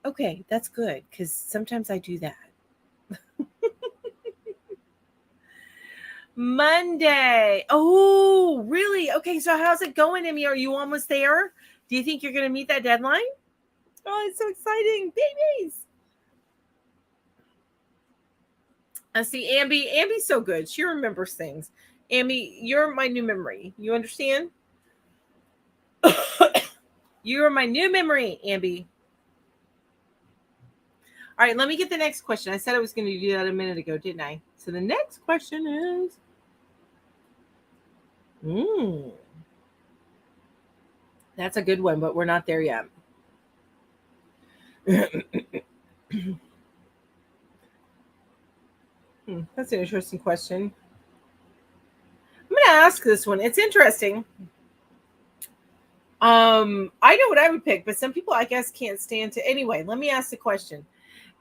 Speaker 1: Okay, that's good because sometimes I do that. Monday. Oh, really? Okay, so how's it going, Emmy? Are you almost there? Do you think you're going to meet that deadline? Oh, it's so exciting. Babies. I see Ambi. Ambi's so good. She remembers things. Ambi, you're my new memory. You understand? You're my new memory, Ambi. All right, let me get the next question. I said I was going to do that a minute ago, didn't I? So the next question is... That's a good one, but we're not there yet. That's an interesting question. I'm going to ask this one. It's interesting. I know what I would pick, but some people, I guess, can't stand to. Anyway, let me ask the question.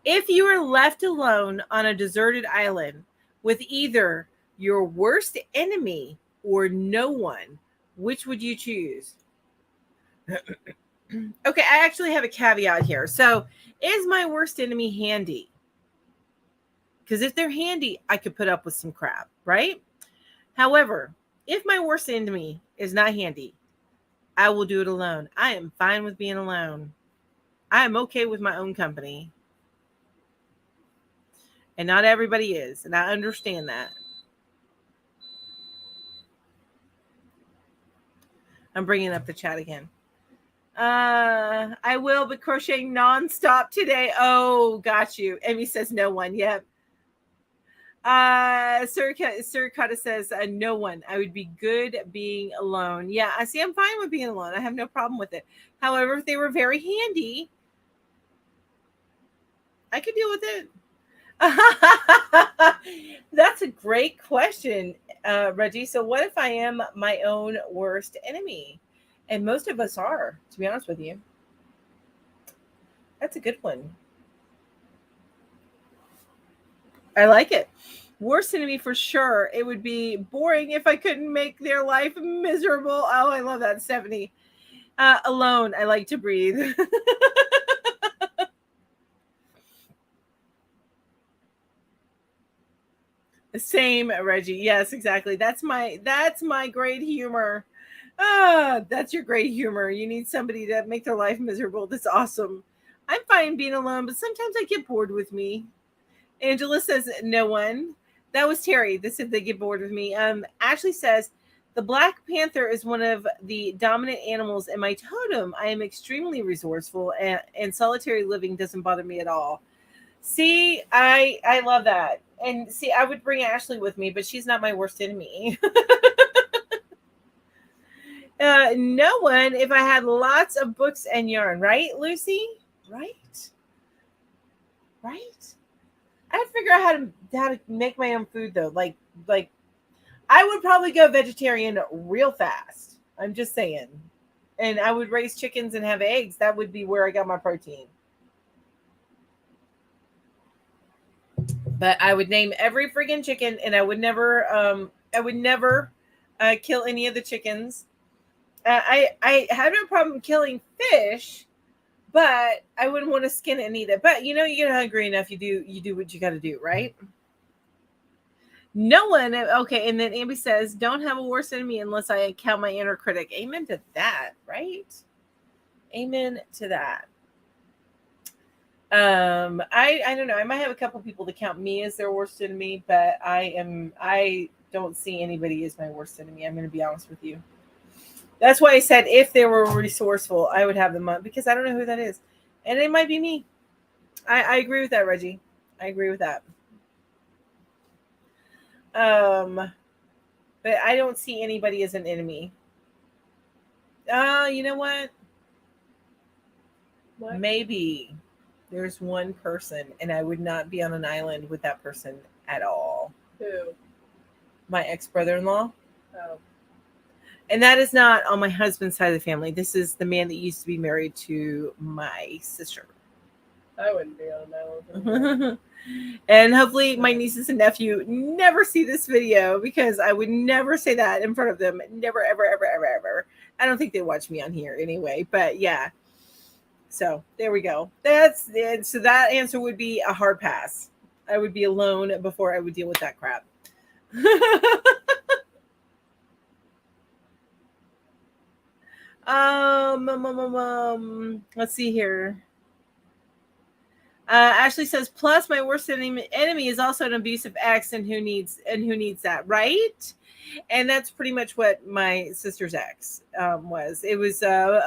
Speaker 1: If you were left alone on a deserted island with either your worst enemy or no one, which would you choose? Okay, I actually have a caveat here. So, is my worst enemy handy? Because if they're handy, I could put up with some crap, right? However, if my worst enemy is not handy, I will do it alone. I am fine with being alone. I am okay with my own company. And not everybody is. And I understand that. I'm bringing up the chat again. I will be crocheting nonstop today. Oh, got you. Emmy says no one. Yep. Sir Kata says no one. I would be good being alone. Yeah, I see. I'm fine with being alone. I have no problem with it. However, if they were very handy, I could deal with it. That's a great question, Reggie. So what if I am my own worst enemy? And most of us are, to be honest with you. That's a good one. I like it. Worst enemy for sure. It would be boring if I couldn't make their life miserable. Oh, I love that, Stephanie. Alone, I like to breathe. Same, Reggie. Yes, exactly. That's my great humor. That's your great humor. You need somebody to make their life miserable. That's awesome. I'm fine being alone, but sometimes I get bored with me. Angela says no one. That was Terry that said they get bored with me. Ashley says the Black Panther is one of the dominant animals in my totem. I am extremely resourceful, and solitary living doesn't bother me at all. See, I love that. And see, I would bring Ashley with me, but she's not my worst enemy. No one if I had lots of books and yarn, right, Lucy? Right? I'd figure out how to make my own food though. Like I would probably go vegetarian real fast. I'm just saying. And I would raise chickens and have eggs. That would be where I got my protein. But I would name every friggin' chicken, and I would never kill any of the chickens. I have no problem killing fish, but I wouldn't want to skin it and eat it. But you get hungry enough, you do what you got to do, right? No one. Okay, and then Amby says, "Don't have a worst enemy unless I count my inner critic." Amen to that, right? Amen to that. I don't know. I might have a couple people that count me as their worst enemy, but I don't see anybody as my worst enemy. I'm going to be honest with you. That's why I said if they were resourceful, I would have them up, because I don't know who that is, and it might be me. I agree with that, Reggie. I agree with that. But I don't see anybody as an enemy. You know what? Maybe there's one person, and I would not be on an island with that person at all.
Speaker 2: Who?
Speaker 1: My ex-brother-in-law.
Speaker 2: Oh.
Speaker 1: And that is not on my husband's side of the family. This is the man that used to be married to my sister.
Speaker 2: I wouldn't be on an island.
Speaker 1: And hopefully my nieces and nephew never see this video, because I would never say that in front of them. Never, ever, ever, ever, ever. I don't think they watch me on here anyway, but yeah. So there we go. That's it. So that answer would be a hard pass. I would be alone before I would deal with that crap. Let's see here. Ashley says, plus my worst enemy is also an abusive ex, and who needs that, right? And that's pretty much what my sister's ex was. It was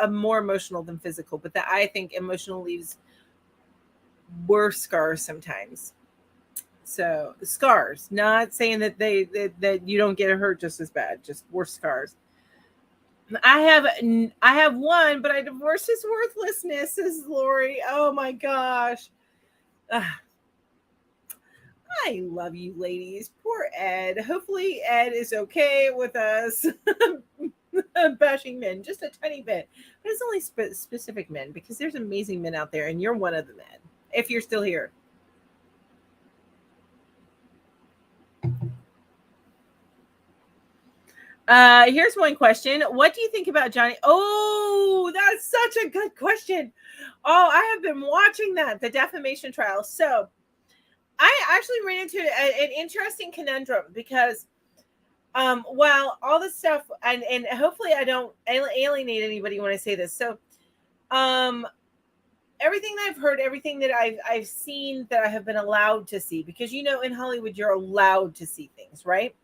Speaker 1: more emotional than physical, but that, I think, emotional leaves worse scars sometimes. So scars, not saying that that you don't get hurt just as bad, just worse scars. I have one, but I divorced his worthlessness, says Lori. Oh my gosh. I love you, ladies. Poor Ed. Hopefully Ed is okay with us bashing men just a tiny bit. But it's only specific men, because there's amazing men out there, and you're one of the men, if you're still here. Here's one question. What do you think about Johnny? Oh, that's such a good question. Oh, I have been watching the defamation trial. So I actually ran into an interesting conundrum, because while all this stuff, and hopefully I don't alienate anybody when I say this. So everything that I've heard, everything that I've seen, that I have been allowed to see, because in Hollywood you're allowed to see things, right?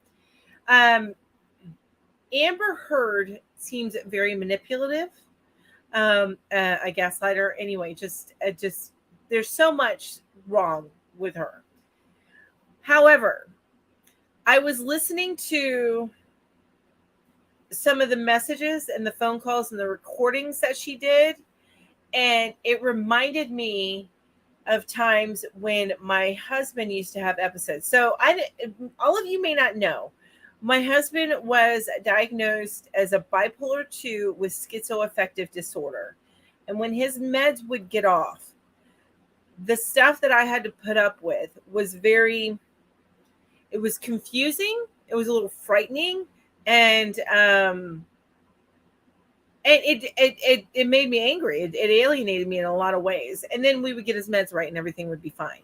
Speaker 1: Amber Heard seems very manipulative, a gaslighter. Anyway, just there's so much wrong with her. However, I was listening to some of the messages and the phone calls and the recordings that she did, and it reminded me of times when my husband used to have episodes. So all of you may not know, my husband was diagnosed as a bipolar 2 with schizoaffective disorder. And when his meds would get off, the stuff that I had to put up with was it was confusing. It was a little frightening. And it made me angry. It alienated me in a lot of ways. And then we would get his meds right and everything would be fine.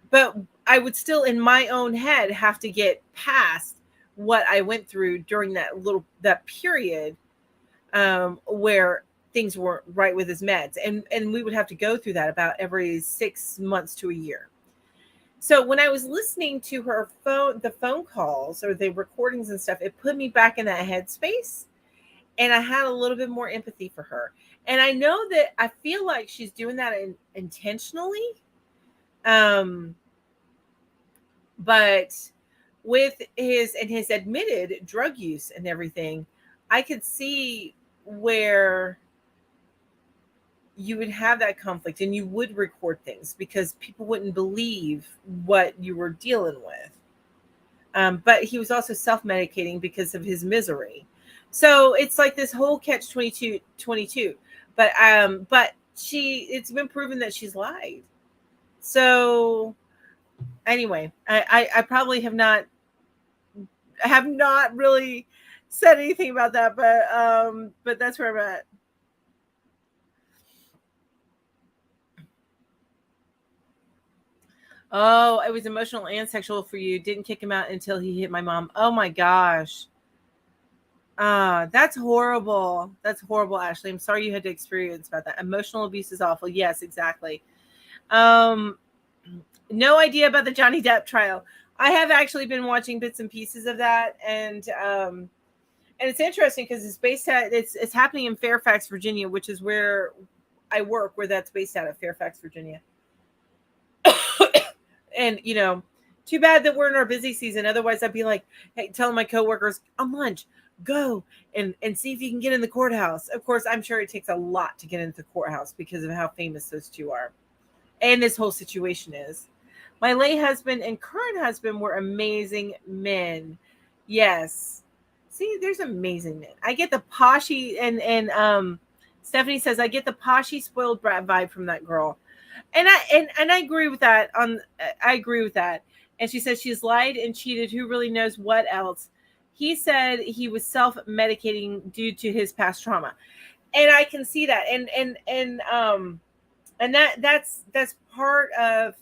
Speaker 1: But I would still, in my own head, have to get past what I went through during that period where things weren't right with his meds. And we would have to go through that about every 6 months to a year. So when I was listening to the phone calls or the recordings and stuff, it put me back in that headspace. And I had a little bit more empathy for her. And I know that I feel like she's doing that intentionally. But with his admitted drug use and everything, I could see where you would have that conflict and you would record things because people wouldn't believe what you were dealing with. But he was also self-medicating because of his misery. So it's like this whole catch-22. But it's been proven that she's lied. So anyway, I probably have not really said anything about that, but that's where I'm at. Oh, it was emotional and sexual for you. Didn't kick him out until he hit my mom. Oh my gosh. That's horrible. That's horrible, Ashley. I'm sorry you had to experience about that. Emotional abuse is awful. Yes, exactly. Um, no idea about the Johnny Depp trial. I have actually been watching bits and pieces of that, and it's interesting because it's happening in Fairfax, Virginia, which is where I work, where that's based out of Fairfax, Virginia. And too bad that we're in our busy season. Otherwise, I'd be like, hey, telling my coworkers on lunch, go and see if you can get in the courthouse. Of course, I'm sure it takes a lot to get into the courthouse because of how famous those two are, and this whole situation is. My late husband and current husband were amazing men. Yes. See, there's amazing men. I get the poshy and Stephanie says I get the poshy spoiled brat vibe from that girl. And I agree with that. I agree with that. And she says she's lied and cheated. Who really knows what else? He said he was self-medicating due to his past trauma. And I can see that. And that's part of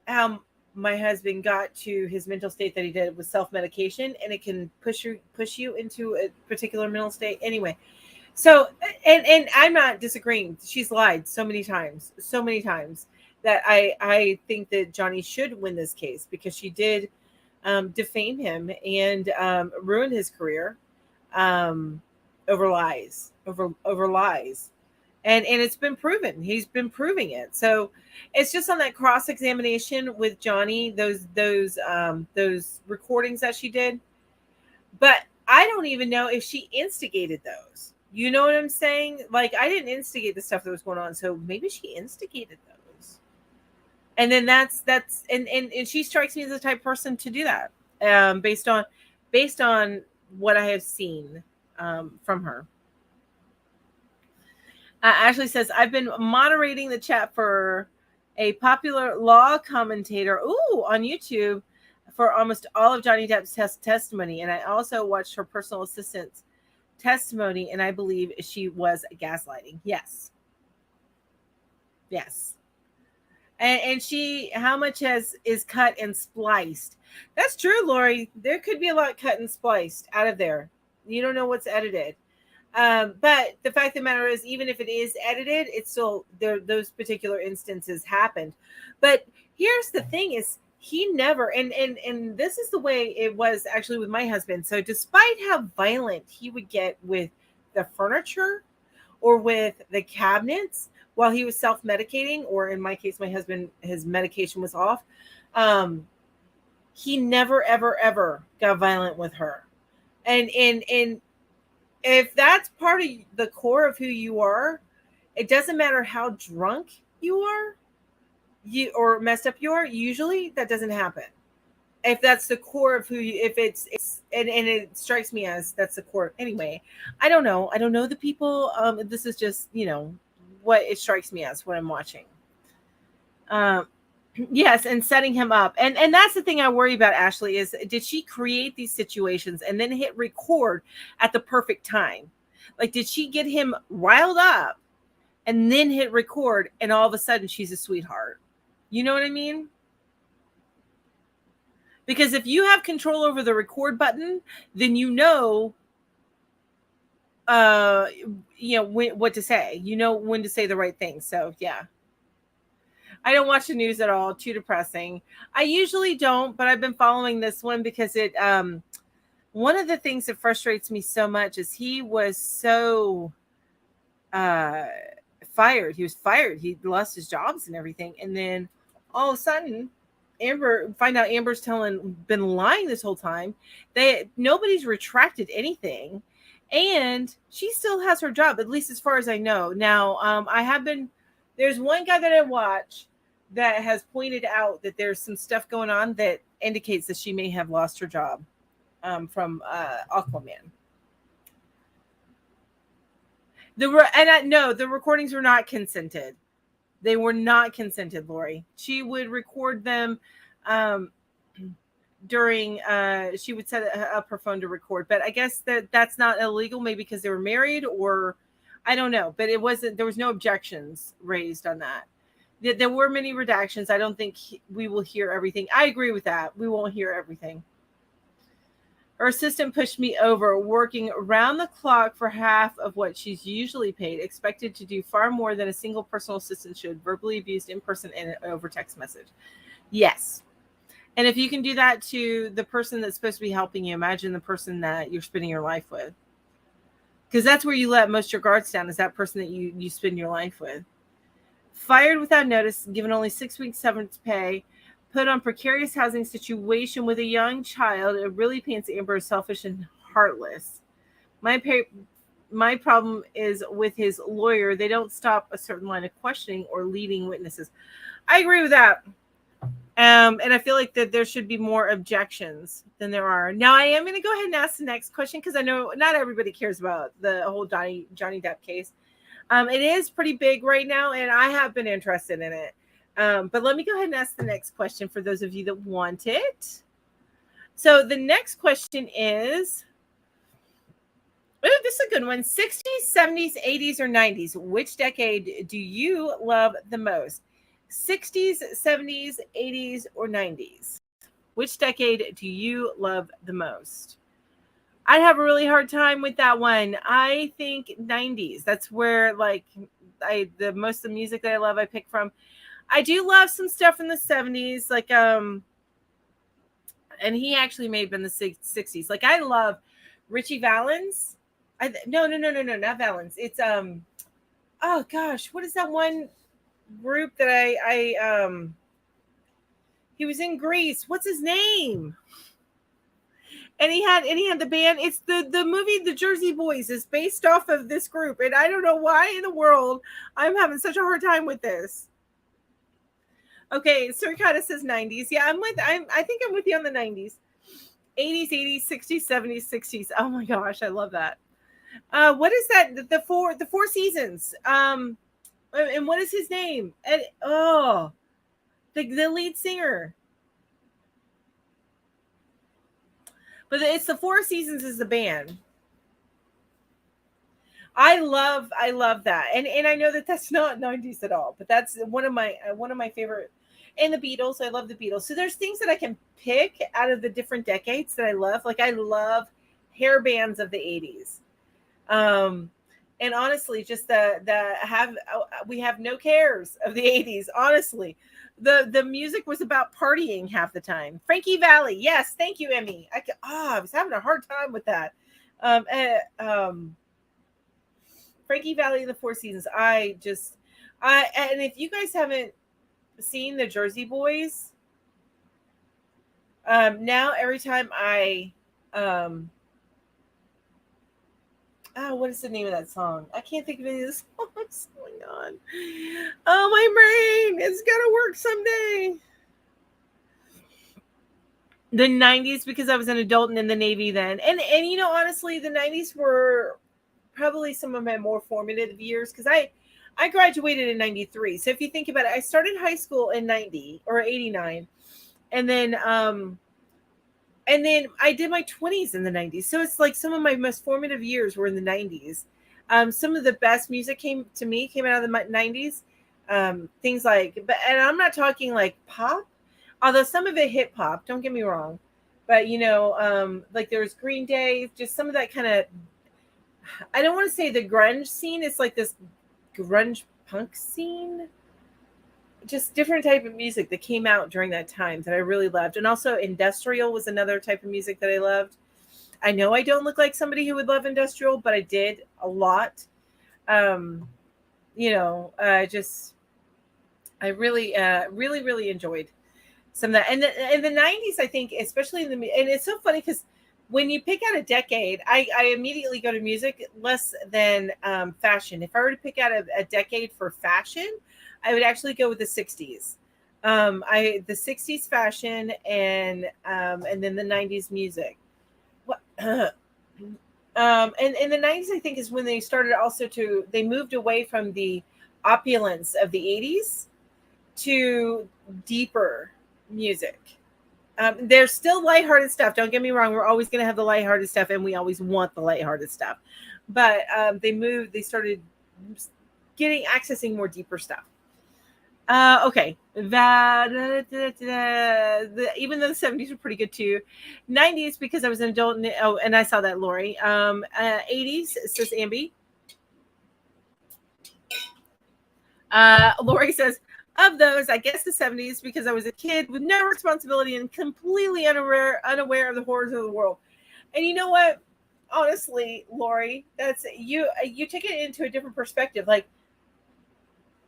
Speaker 1: how my husband got to his mental state that he did with self-medication, and it can push you into a particular mental state anyway. So and I'm not disagreeing. She's lied so many times that I think that Johnny should win this case because she did defame him and ruin his career over lies. And it's been proven. He's been proving it. So it's just on that cross examination with Johnny, those recordings that she did. But I don't even know if she instigated those. You know what I'm saying? Like, I didn't instigate the stuff that was going on, so maybe she instigated those. And then that's and she strikes me as the type of person to do that, based on what I have seen from her. Ashley says, I've been moderating the chat for a popular law commentator on YouTube for almost all of Johnny Depp's testimony. And I also watched her personal assistant's testimony, and I believe she was gaslighting. Yes. And she, how much is cut and spliced? That's true, Lori. There could be a lot cut and spliced out of there. You don't know what's edited. But the fact of the matter is, even if it is edited, it's still there. Those particular instances happened. But here's the thing: is he never and this is the way it was actually with my husband. So despite how violent he would get with the furniture or with the cabinets while he was self-medicating, or in my case, my husband, his medication was off, he never ever got violent with her. And if that's part of the core of who you are, it doesn't matter how drunk you are, or messed up you are. Usually that doesn't happen. If that's the core of who you, if it's and it strikes me as that's the core. Anyway, I don't know the people. This is just, what it strikes me as when I'm watching. Yes, and setting him up. And that's the thing I worry about, Ashley, is did she create these situations and then hit record at the perfect time? Like, did she get him riled up and then hit record, and all of a sudden she's a sweetheart? You know what I mean? Because if you have control over the record button, then what to say. You know when to say the right thing. So, yeah. I don't watch the news at all. Too depressing. I usually don't, but I've been following this one because it one of the things that frustrates me so much is he was so fired. He was fired. He lost his jobs and everything. And then all of a sudden, Amber's been lying this whole time. Nobody's retracted anything. And she still has her job, at least as far as I know. Now, there's one guy that I watch that has pointed out that there's some stuff going on that indicates that she may have lost her job from Aquaman. The recordings were not consented. They were not consented, Lori. She would record them during she would set up her phone to record, but I guess that's not illegal, maybe because they were married, or I don't know, but there was no objections raised on that. There were many redactions. I don't think we will hear everything. I agree with that. We won't hear everything. Her assistant pushed me over, working around the clock for half of what she's usually paid, expected to do far more than a single personal assistant should, verbally abused in person and over text message. Yes. And if you can do that to the person that's supposed to be helping you, imagine the person that you're spending your life with. Because that's where you let most of your guards down, is that person that you spend your life with. Fired without notice, given only 6 weeks severance pay, put on precarious housing situation with a young child. It really paints Amber as selfish and heartless. My problem is with his lawyer. They don't stop a certain line of questioning or leading witnesses. I agree with that. And I feel like that there should be more objections than there are. Now, I am going to go ahead and ask the next question because I know not everybody cares about the whole Johnny Depp case. It is pretty big right now, and I have been interested in it. But let me go ahead and ask the next question for those of you that want it. So the next question is, oh, this is a good one. 60s, 70s, 80s, or 90s? Which decade do you love the most? 60s, 70s, 80s, or 90s? Which decade do you love the most? I'd have a really hard time with that one. I think 90s. That's where the most of the music that I love I pick from. I do love some stuff from the 70s, and he actually may have been the 60s. Like, I love Richie Valens. No, not Valens. It's oh gosh, what is that one group that he was in Greece? What's his name? And he had the band. It's the movie The Jersey Boys is based off of this group, and I don't know why in the world I'm having such a hard time with this. Okay, so Ricardo says 90s. Yeah, I think I'm with you on the 90s. 80s, 80s, 60s, 70s, 60s. Oh my gosh, I love that. What is that? The Four Seasons. And what is his name? The lead singer. But it's the Four Seasons is the band. I love that, and I know that that's not 90s at all, but that's one of my favorite. And the Beatles, I love the Beatles. So there's things that I can pick out of the different decades that I love. Like, I love hair bands of the 80s, and honestly, just we have no cares of the 80s. Honestly, the music was about partying half the time. Frankie Valli, yes, thank you, Emmy. I was having a hard time with that. Frankie Valli and the Four Seasons. And if you guys haven't seen the Jersey Boys, now every time what is the name of that song? I can't think of any of the songs going on. Oh, my brain, it's gonna work someday. The 90s, because I was an adult and in the Navy then, and honestly, the 90s were probably some of my more formative years, because I graduated in 93. So if you think about it, I started high school in 90 or 89. And then I did my 20s in the 90s. So it's like some of my most formative years were in the 90s. Some of the best music came out of the 90s. Things like, and I'm not talking like pop, although some of it hip hop, don't get me wrong. But, like there was Green Day, just some of that kind of, I don't want to say the grunge scene. It's like this grunge punk scene. Just different type of music that came out during that time that I really loved. And also industrial was another type of music that I loved. I know I don't look like somebody who would love industrial, but I did a lot. I really, really enjoyed some of that. And in the 90s, I think, especially and it's so funny because when you pick out a decade, I immediately go to music less than fashion. If I were to pick out a decade for fashion, I would actually go with the 60s. The 60s fashion and then the 90s music. And in the 90s, I think, is when they started they moved away from the opulence of the 80s to deeper music. There's still lighthearted stuff. Don't get me wrong. We're always going to have the lighthearted stuff, and we always want the lighthearted stuff. But they started accessing more deeper stuff. Okay. Even though the 70s were pretty good too. 90s because I was an adult. And I saw that, Lori. 80s, says Ambi. Lori says, of those, I guess the 70s because I was a kid with no responsibility and completely unaware of the horrors of the world. And you know what? Honestly, Lori, that's you take it into a different perspective. Like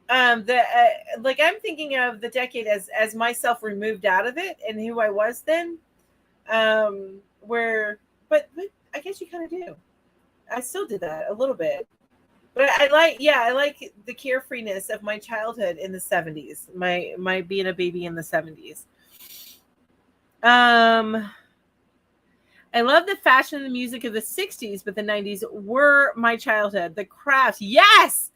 Speaker 1: I'm thinking of the decade as myself removed out of it and who I was then. But I guess you kind of do. I still did that a little bit. But I like the carefreeness of my childhood in the 70s. My being a baby in the 70s. I love the fashion and the music of the 60s, but the 90s were my childhood. The Crafts, yes!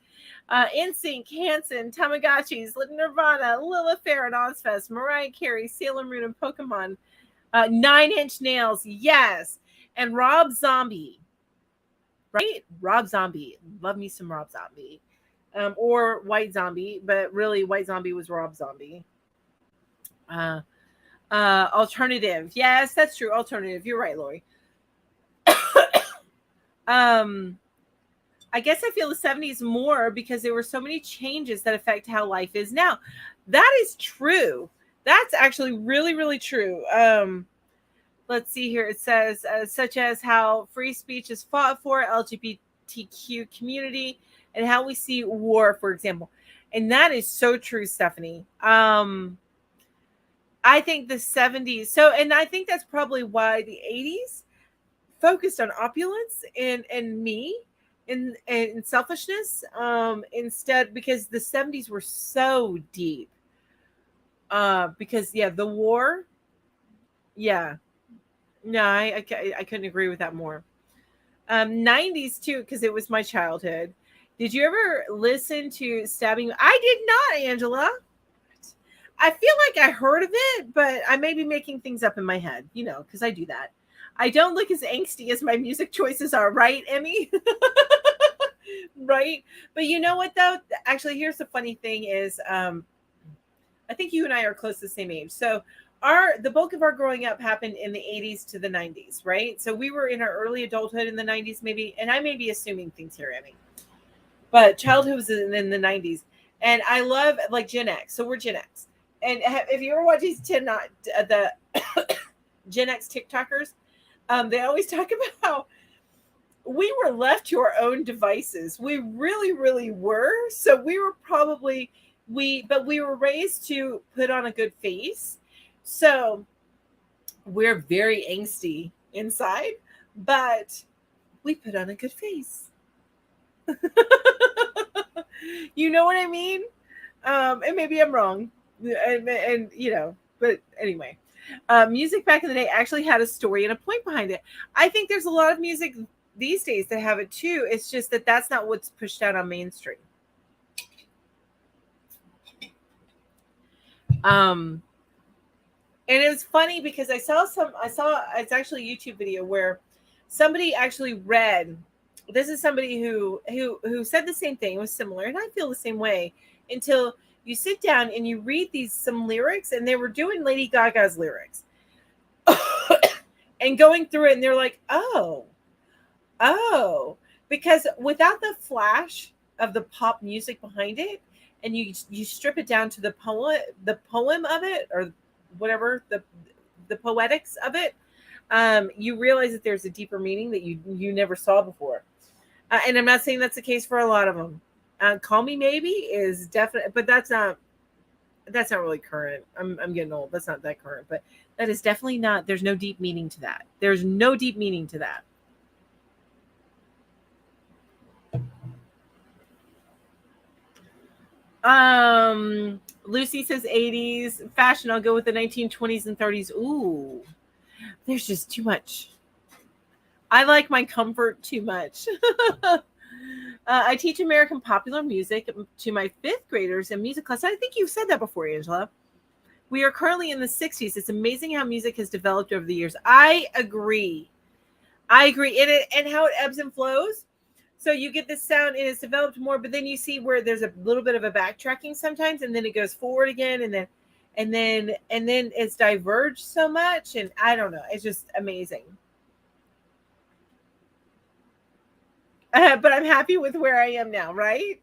Speaker 1: NSYNC, Hanson, Tamagotchis, Nirvana, Lilith Fair and Ozfest, Mariah Carey, Sailor Moon and Pokemon, 9 Inch Nails, yes! And Rob Zombie. Right? Rob Zombie. Love me some Rob Zombie. Or White Zombie, but really White Zombie was Rob Zombie. Alternative. Yes, that's true. Alternative. You're right, Lori. I guess I feel the 70s more because there were so many changes that affect how life is now. That is true. That's actually really, really true. Let's see here. It says, such as how free speech is fought for, LGBTQ community, and how we see war, for example. And that is so true, Stephanie. I think the 70s. And I think that's probably why the 80s focused on opulence and me and selfishness instead, because the 70s were so deep. Because, the war. Yeah. No, I couldn't agree with that more. 90s too, because it was my childhood. Did you ever listen to Stabbing? I did not, Angela. I feel like I heard of it, but I may be making things up in my head, because I do that. I don't look as angsty as my music choices are, right, Emmy? Right? But you know what, though? Actually, here's the funny thing is, I think you and I are close to the same age. So the bulk of our growing up happened in the 80s to the 90s, right? So we were in our early adulthood in the 90s, maybe, and I may be assuming things here, Emmy. But childhood was in the 90s. And I love, like, Gen X. So we're Gen X. And if you ever watch these the Gen X TikTokers, they always talk about how we were left to our own devices. We really, really were. So we were probably, but we were raised to put on a good face. So we're very angsty inside, but we put on a good face. You know what I mean? And maybe I'm wrong. And but anyway, music back in the day actually had a story and a point behind it. I think there's a lot of music these days that have it too. It's just that that's not what's pushed out on mainstream. And it was funny because I saw it's actually a YouTube video where somebody actually read. This is somebody who said the same thing. It was similar, and I feel the same way until you sit down and you read some lyrics, and they were doing Lady Gaga's lyrics and going through it, and they're like, oh, because without the flash of the pop music behind it, and you strip it down to the poem of it, or whatever, the poetics of it, you realize that there's a deeper meaning that you never saw before. And I'm not saying that's the case for a lot of them. Call Me Maybe is definitely, but that's not really current. I'm getting old. That's not that current, but that is definitely not. There's no deep meaning to that. There's no deep meaning to that. Lucy says 80s fashion. I'll go with the 1920s and 30s. Ooh, there's just too much. I like my comfort too much. I teach American popular music to my 5th graders in music class. I think you've said that before, Angela. We are currently in the 60s. It's amazing how music has developed over the years. I agree. And how it ebbs and flows. So you get this sound and it's developed more, but then you see where there's a little bit of a backtracking sometimes, and then it goes forward again, and then it's diverged so much, and I don't know, it's just amazing. But I'm happy with where I am now, right?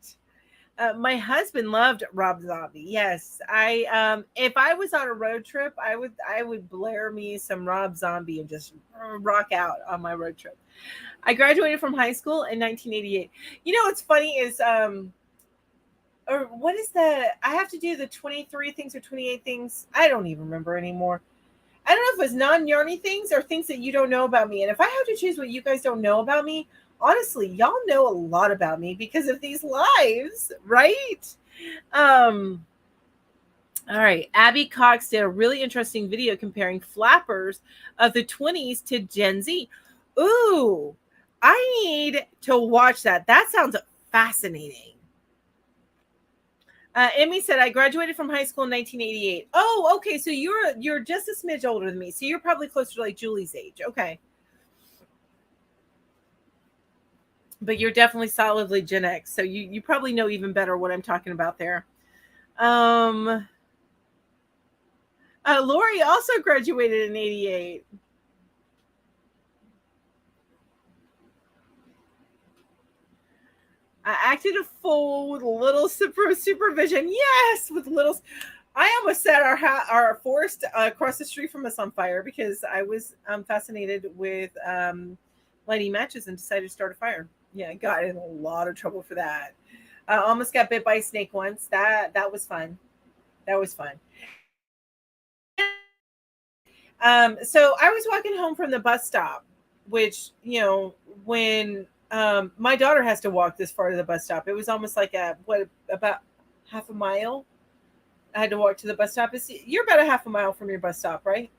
Speaker 1: My husband loved Rob Zombie. Yes, I if I was on a road trip, I would blare me some Rob Zombie and just rock out on my road trip. I graduated from high school in 1988. You know what's funny is or what is the I have to do the 23 things or 28 things. I don't even remember anymore. I don't know if it's non-yarny things or things that you don't know about me. And if I have to choose what you guys don't know about me, honestly, y'all know a lot about me because of these lives, right? Um, all right. Abby Cox did a really interesting video comparing flappers of the 20s to Gen Z. Ooh, I need to watch that. That sounds fascinating. Emmy said, I graduated from high school in 1988. Oh, okay. So you're just a smidge older than me. So you're probably closer to like Julie's age. Okay. But you're definitely solidly Gen X. So you probably know even better what I'm talking about there. Lori also graduated in 88. I acted a fool with little supervision. Yes, with little. I almost set our forest across the street from us on fire because I was fascinated with lighting matches and decided to start a fire. Yeah, I got in a lot of trouble for that. I almost got bit by a snake once. That was fun. That was fun. So I was walking home from the bus stop, which, when my daughter has to walk this far to the bus stop, it was almost like about half a mile. I had to walk to the bus stop. You're about a half a mile from your bus stop, right?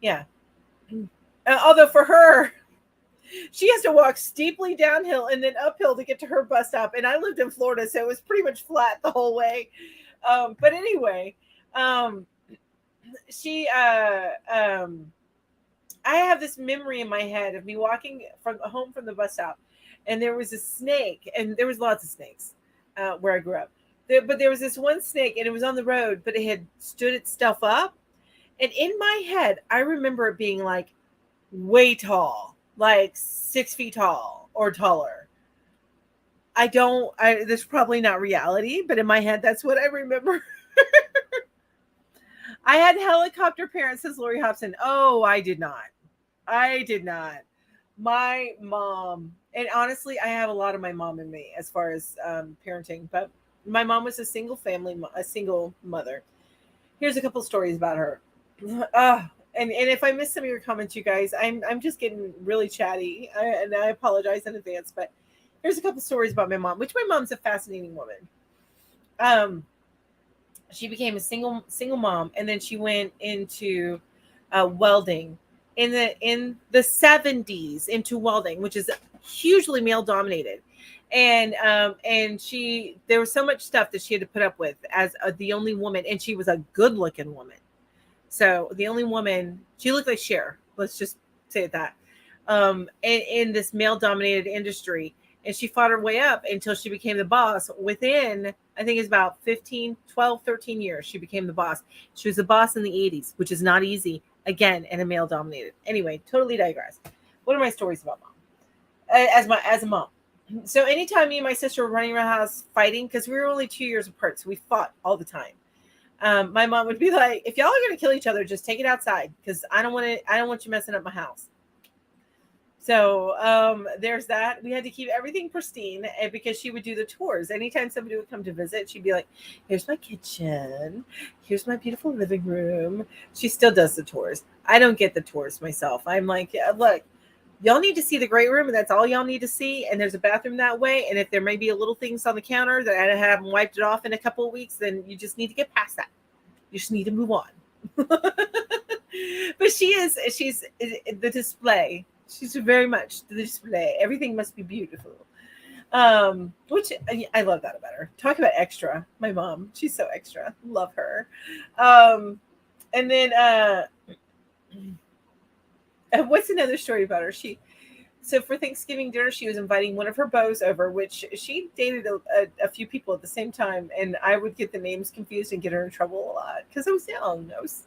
Speaker 1: Yeah. Although for her, she has to walk steeply downhill and then uphill to get to her bus stop. And I lived in Florida, so it was pretty much flat the whole way. But anyway, she I have this memory in my head of me walking from home from the bus stop, and there was a snake, and there was lots of snakes where I grew up. But there was this one snake, and it was on the road, but it had stood itself up. And in my head, I remember it being like way tall, like 6 feet tall or taller. That's probably not reality, but in my head, that's what I remember. I had helicopter parents, says Lori Hobson. Oh, I did not. My mom, and honestly, I have a lot of my mom in me as far as parenting, but my mom was a single mother. Here's a couple stories about her. And if I miss some of your comments, you guys, I'm just getting really chatty, and I apologize in advance. But here's a couple stories about my mom, which my mom's a fascinating woman. She became a single mom, and then she went into welding in the 70s into welding, which is hugely male dominated. And there was so much stuff that she had to put up with as the only woman, and she was a good looking woman. So the only woman, she looked like Cher. Let's just say that. In this male dominated industry. And she fought her way up until she became the boss. Within, I think it's about 13 years, she became the boss. She was the boss in the 80s, which is not easy, again, in a male dominated. Anyway, totally digress. What are my stories about mom? As a mom. So anytime me and my sister were running around the house fighting, because we were only 2 years apart, so we fought all the time. My mom would be like, if y'all are going to kill each other, just take it outside, because I don't want you messing up my house. So there's that. We had to keep everything pristine, because she would do the tours. Anytime somebody would come to visit, she'd be like, here's my kitchen. Here's my beautiful living room. She still does the tours. I don't get the tours myself. I'm like, look, y'all need to see the great room, and that's all y'all need to see. And there's a bathroom that way. And if there may be a little things on the counter that I haven't wiped it off in a couple of weeks, then you just need to get past that. You just need to move on. But she's the display. She's very much the display. Everything must be beautiful. Which I love that about her. Talk about extra. My mom, she's so extra. Love her. And then what's another story about her? So for Thanksgiving dinner, she was inviting one of her beaux over, which she dated a few people at the same time, and I would get the names confused and get her in trouble a lot because I was young. I was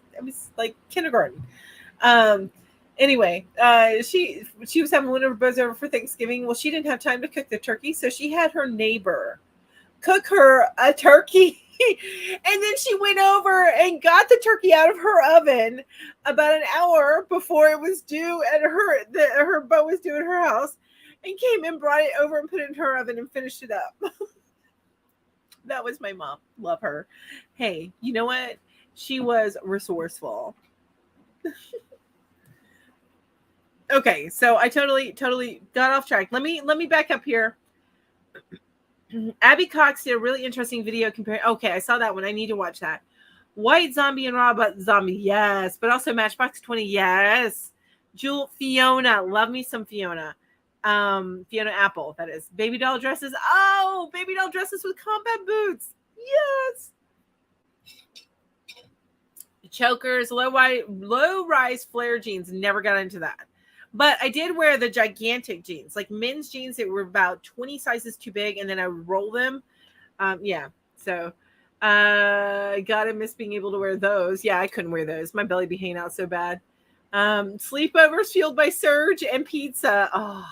Speaker 1: like kindergarten. Um, anyway, she was having one of her beaux over for Thanksgiving. Well, she didn't have time to cook the turkey, so she had her neighbor cook her a turkey. And then she went over and got the turkey out of her oven about an hour before it was due at her beau was due at her house, and came and brought it over and put it in her oven and finished it up. That was my mom. Love her. Hey, you know what? She was resourceful. Okay, so I totally got off track. Let me back up here. Abby Cox did a really interesting video comparing. Okay, I saw that one. I need to watch that. White Zombie and Raw but Zombie, yes. But also Matchbox 20, yes. Jewel, Fiona, love me some Fiona. Fiona Apple, that is. Baby doll dresses. Oh, baby doll dresses with combat boots. Yes. Chokers, low rise flare jeans. Never got into that. But I did wear the gigantic jeans, like men's jeans that were about 20 sizes too big, and then I would roll them. Yeah. So gotta miss being able to wear those. Yeah, I couldn't wear those. My belly be hanging out so bad. Sleepovers fueled by Surge and pizza. Oh,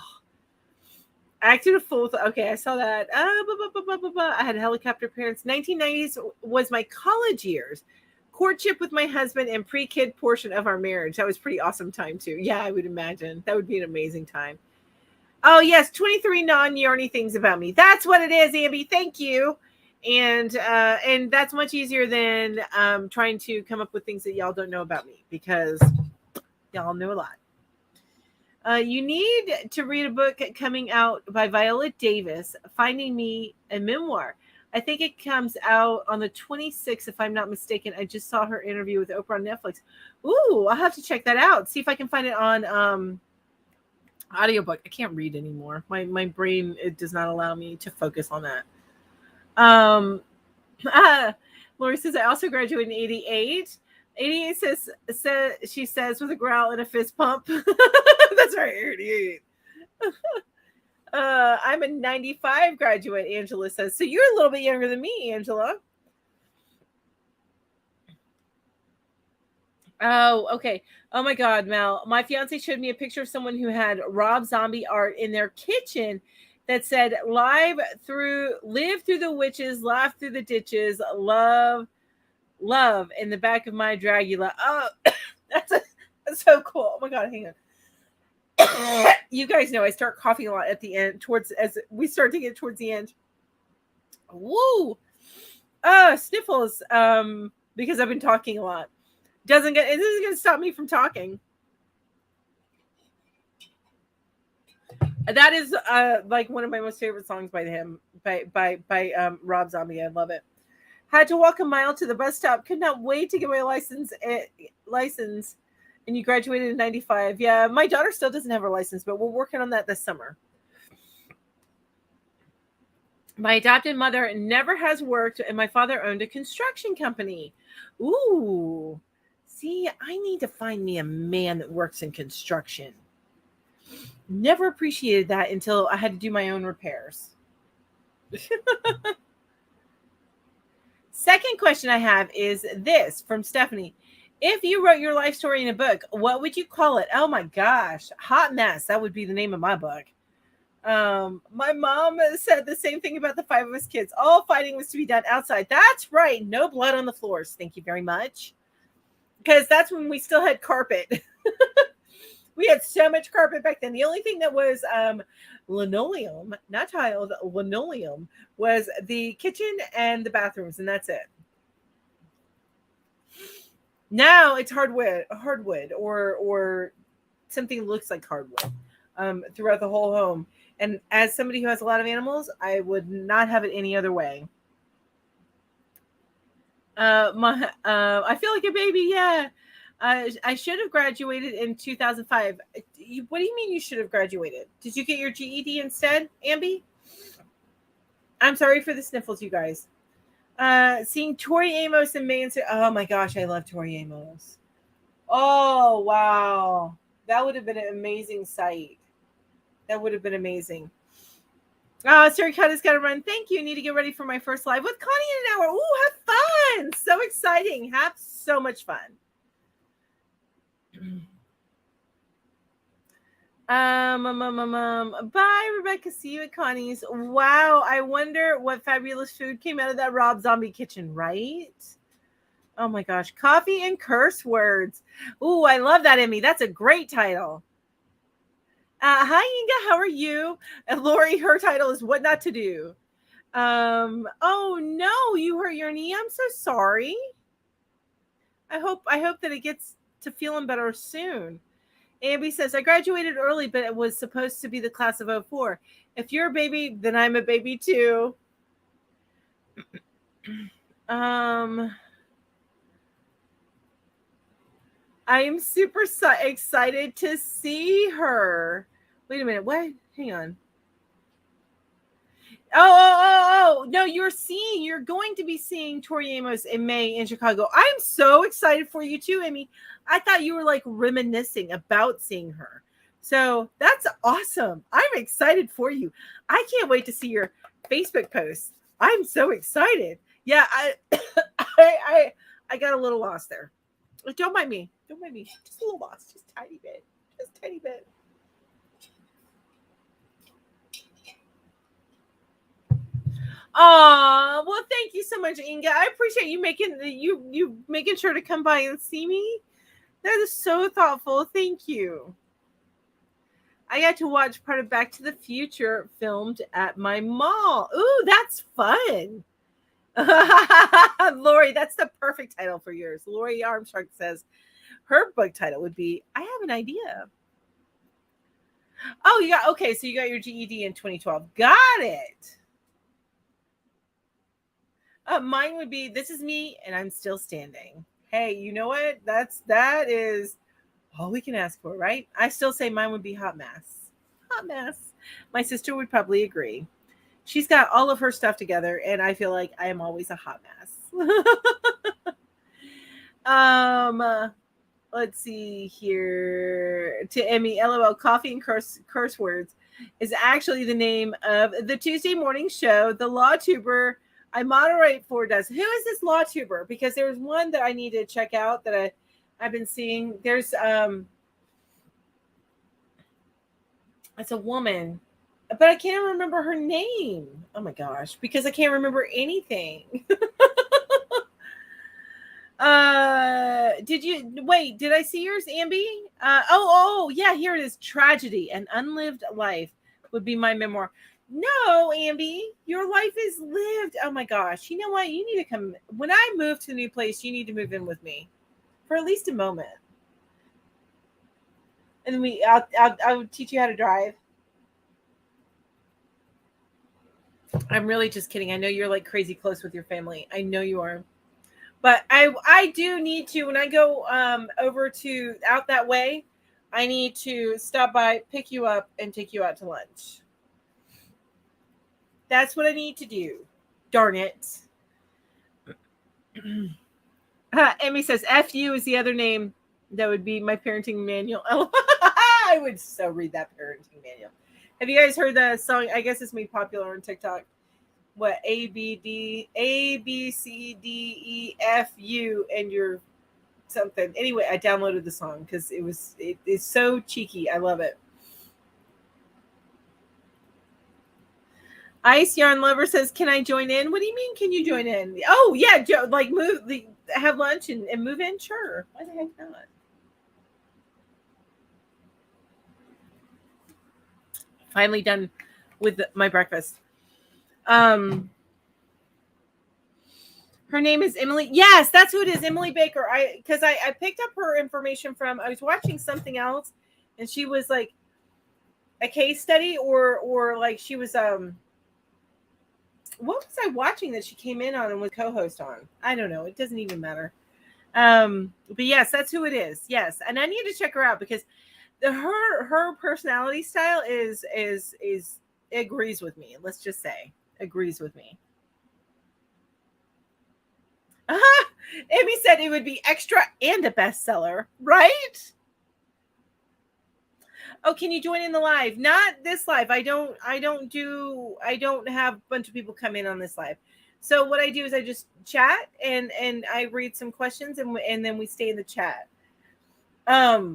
Speaker 1: acted a fool. Okay, I saw that. I had helicopter parents. 1990s was my college years. Courtship with my husband and pre-kid portion of our marriage. That was pretty awesome time too. Yeah, I would imagine. That would be an amazing time. Oh yes, 23 non-yarny things about me. That's what it is, Ambi. Thank you. And that's much easier than trying to come up with things that y'all don't know about me, because y'all know a lot. You need to read a book coming out by Viola Davis, Finding Me, a memoir. I think it comes out on the 26th, if I'm not mistaken. I just saw her interview with Oprah on Netflix. Ooh, I'll have to check that out. See if I can find it on audiobook. I can't read anymore. My brain, it does not allow me to focus on that. Lori says, I also graduated in 88. 88 she says with a growl and a fist pump. That's right, 88. I'm a 95 graduate, Angela says. So you're a little bit younger than me, Angela. Oh, okay. Oh my God, Mel. My fiance showed me a picture of someone who had Rob Zombie art in their kitchen that said, live through the witches, laugh through the ditches, love in the back of my Dragula. Oh, that's so cool. Oh my God, hang on. You guys know I start coughing a lot at the end, as we start to get towards the end. Woo! Sniffles. Because I've been talking a lot. It isn't going to stop me from talking. That is like one of my most favorite songs by him, by Rob Zombie. I love it. Had to walk a mile to the bus stop. Could not wait to get my license. And you graduated in 95. Yeah, my daughter still doesn't have her license, but we're working on that this summer. My adopted mother never has worked, and my father owned a construction company. Ooh. See, I need to find me a man that works in construction. Never appreciated that until I had to do my own repairs. Second question I have is this from Stephanie. If you wrote your life story in a book, what would you call it? Oh my gosh, Hot Mess. That would be the name of my book. My mom said the same thing about the 5 of us kids. All fighting was to be done outside. That's right. No blood on the floors. Thank you very much. Because that's when we still had carpet. We had so much carpet back then. The only thing that was linoleum, not tiled, linoleum, was the kitchen and the bathrooms, and that's it. Now it's hardwood, or something that looks like hardwood throughout the whole home. And as somebody who has a lot of animals, I would not have it any other way. I feel like a baby. Yeah. I should have graduated in 2005. What do you mean you should have graduated? Did you get your GED instead, Ambi? I'm sorry for the sniffles, you guys. Seeing Tori Amos and May. Oh my gosh, I love Tori Amos. Oh wow, that would have been an amazing sight. That would have been amazing. Oh, Siri Cut got to run. Thank you. Need to get ready for my first live with Connie in an hour. Ooh, have fun. So exciting. Have so much fun. Bye, Rebecca. See you at Connie's. Wow. I wonder what fabulous food came out of that Rob Zombie kitchen, right? Oh my gosh. Coffee and curse words. Ooh, I love that, Emmy. That's a great title. Hi, Inga. How are you? And Lori, her title is What Not to Do. Oh no, you hurt your knee. I'm so sorry. I hope that it gets to feeling better soon. Abby says, I graduated early, but it was supposed to be the class of 04. If you're a baby, then I'm a baby too. I'm super excited to see her. Wait a minute. What? Hang on. Oh, no, you're going to be seeing Tori Amos in May in Chicago. I'm so excited for you too, Amy. I thought you were like reminiscing about seeing her. So that's awesome. I'm excited for you. I can't wait to see your Facebook posts. I'm so excited. Yeah, I got a little lost there. Don't mind me. Just a little lost. Just a tiny bit. Oh, well, thank you so much, Inga. I appreciate you making sure to come by and see me. That is so thoughtful. Thank you. I got to watch part of Back to the Future filmed at my mall. Ooh, that's fun. Lori, that's the perfect title for yours. Lori Armstrong says her book title would be I Have an Idea. Oh, so you got your GED in 2012. Got it. Mine would be This Is Me and I'm Still Standing. Hey, you know what? That is all we can ask for, right? I still say mine would be Hot Mess. My sister would probably agree. She's got all of her stuff together, and I feel like I am always a hot mess. Let's see here. To Emmy, LOL, Coffee and curse words is actually the name of the Tuesday morning show. The Law Tuber I moderate for does. Who is this Law Tuber? Because there's one that I need to check out that I've been seeing. There's it's a woman, but I can't remember her name. Oh my gosh, because I can't remember anything. Did I see yours, Amby? Oh yeah, here it is. Tragedy, An Unlived Life would be my memoir. No, Amby, your life is lived. Oh my gosh. You know what? You need to come. When I move to the new place, you need to move in with me for at least a moment. And then I'll teach you how to drive. I'm really just kidding. I know you're like crazy close with your family. I know you are. But I do need to, when I go over to out that way, I need to stop by, pick you up, and take you out to lunch. That's what I need to do. Darn it. Emmy says, FU is the other name that would be my parenting manual. I would so read that parenting manual. Have you guys heard the song? I guess it's made popular on TikTok. What? A, B, C, D, E, F, U, and your something. Anyway, I downloaded the song because it's so cheeky. I love it. Ice Yarn Lover says, can I join in? What do you mean, can you join in? Oh, yeah, like have lunch and move in? Sure. Why the heck not? Finally done with my breakfast. Her name is Emily. Yes, that's who it is, Emily Baker. Because I picked up her information from, I was watching something else, and she was like a case study or like she was what was I watching that she came in on and was co-host on? I don't know. It doesn't even matter. But yes, that's who it is. Yes, and I need to check her out because her personality style is agrees with me. Let's just say agrees with me. Amy said it would be extra and a bestseller, right? Oh, can you join in the live? Not this live. I don't have a bunch of people come in on this live. So what I do is I just chat and I read some questions and then we stay in the chat. I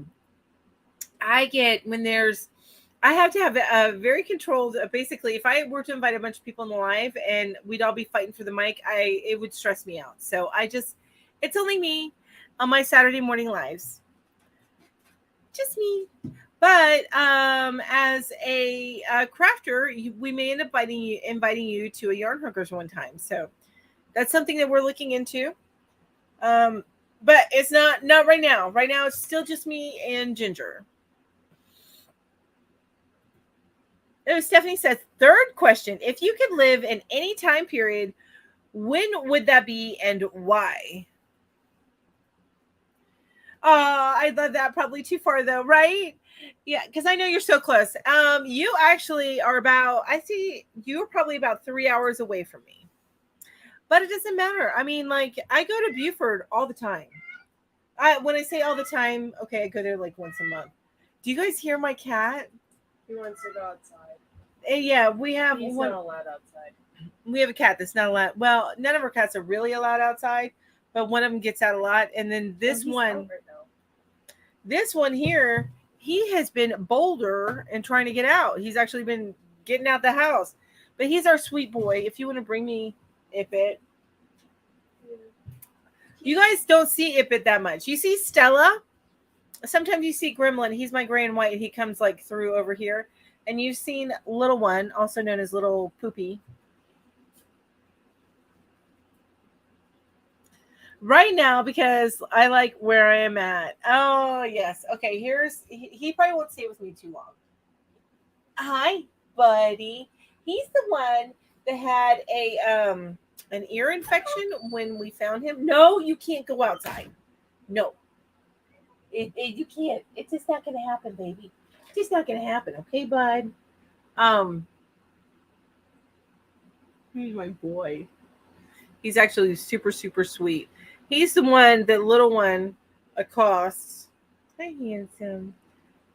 Speaker 1: get when I have to have a very controlled, basically, if I were to invite a bunch of people in the live and we'd all be fighting for the mic, it would stress me out. So it's only me on my Saturday morning lives. Just me. But as a crafter, we may end up inviting you to a yarn hookers one time. So that's something that we're looking into. But it's not right now. Right now, it's still just me and Ginger. Stephanie says, third question. If you could live in any time period, when would that be and why? I love that. Probably too far though, right? Yeah, because I know you're so close. You actually are I see you're probably about 3 hours away from me. But it doesn't matter. I mean, like, I go to Beaufort all the time. When I say all the time, okay, I go there like once a month. Do you guys hear my cat?
Speaker 2: He wants to go outside.
Speaker 1: Yeah, we have
Speaker 2: He's not allowed outside.
Speaker 1: We have a cat that's not allowed. Well, none of our cats are really allowed outside, but one of them gets out a lot. And then this one here, he has been bolder and trying to get out. He's actually been getting out the house. But he's our sweet boy. If you want to bring me Ipit. You guys don't see Ipit that much. You see Stella. Sometimes you see Gremlin. He's my gray and white. He comes like through over here. And you've seen Little One, also known as Little Poopy. Right now, because I like where I am at. Oh, yes. Okay, he probably won't stay with me too long. Hi, buddy. He's the one that had an ear infection when we found him. No, you can't go outside. No. You can't. It's just not going to happen, baby. It's just not going to happen. Okay, bud? He's my boy. He's actually super, super sweet. He's the one that Little One accosts. Hi, handsome.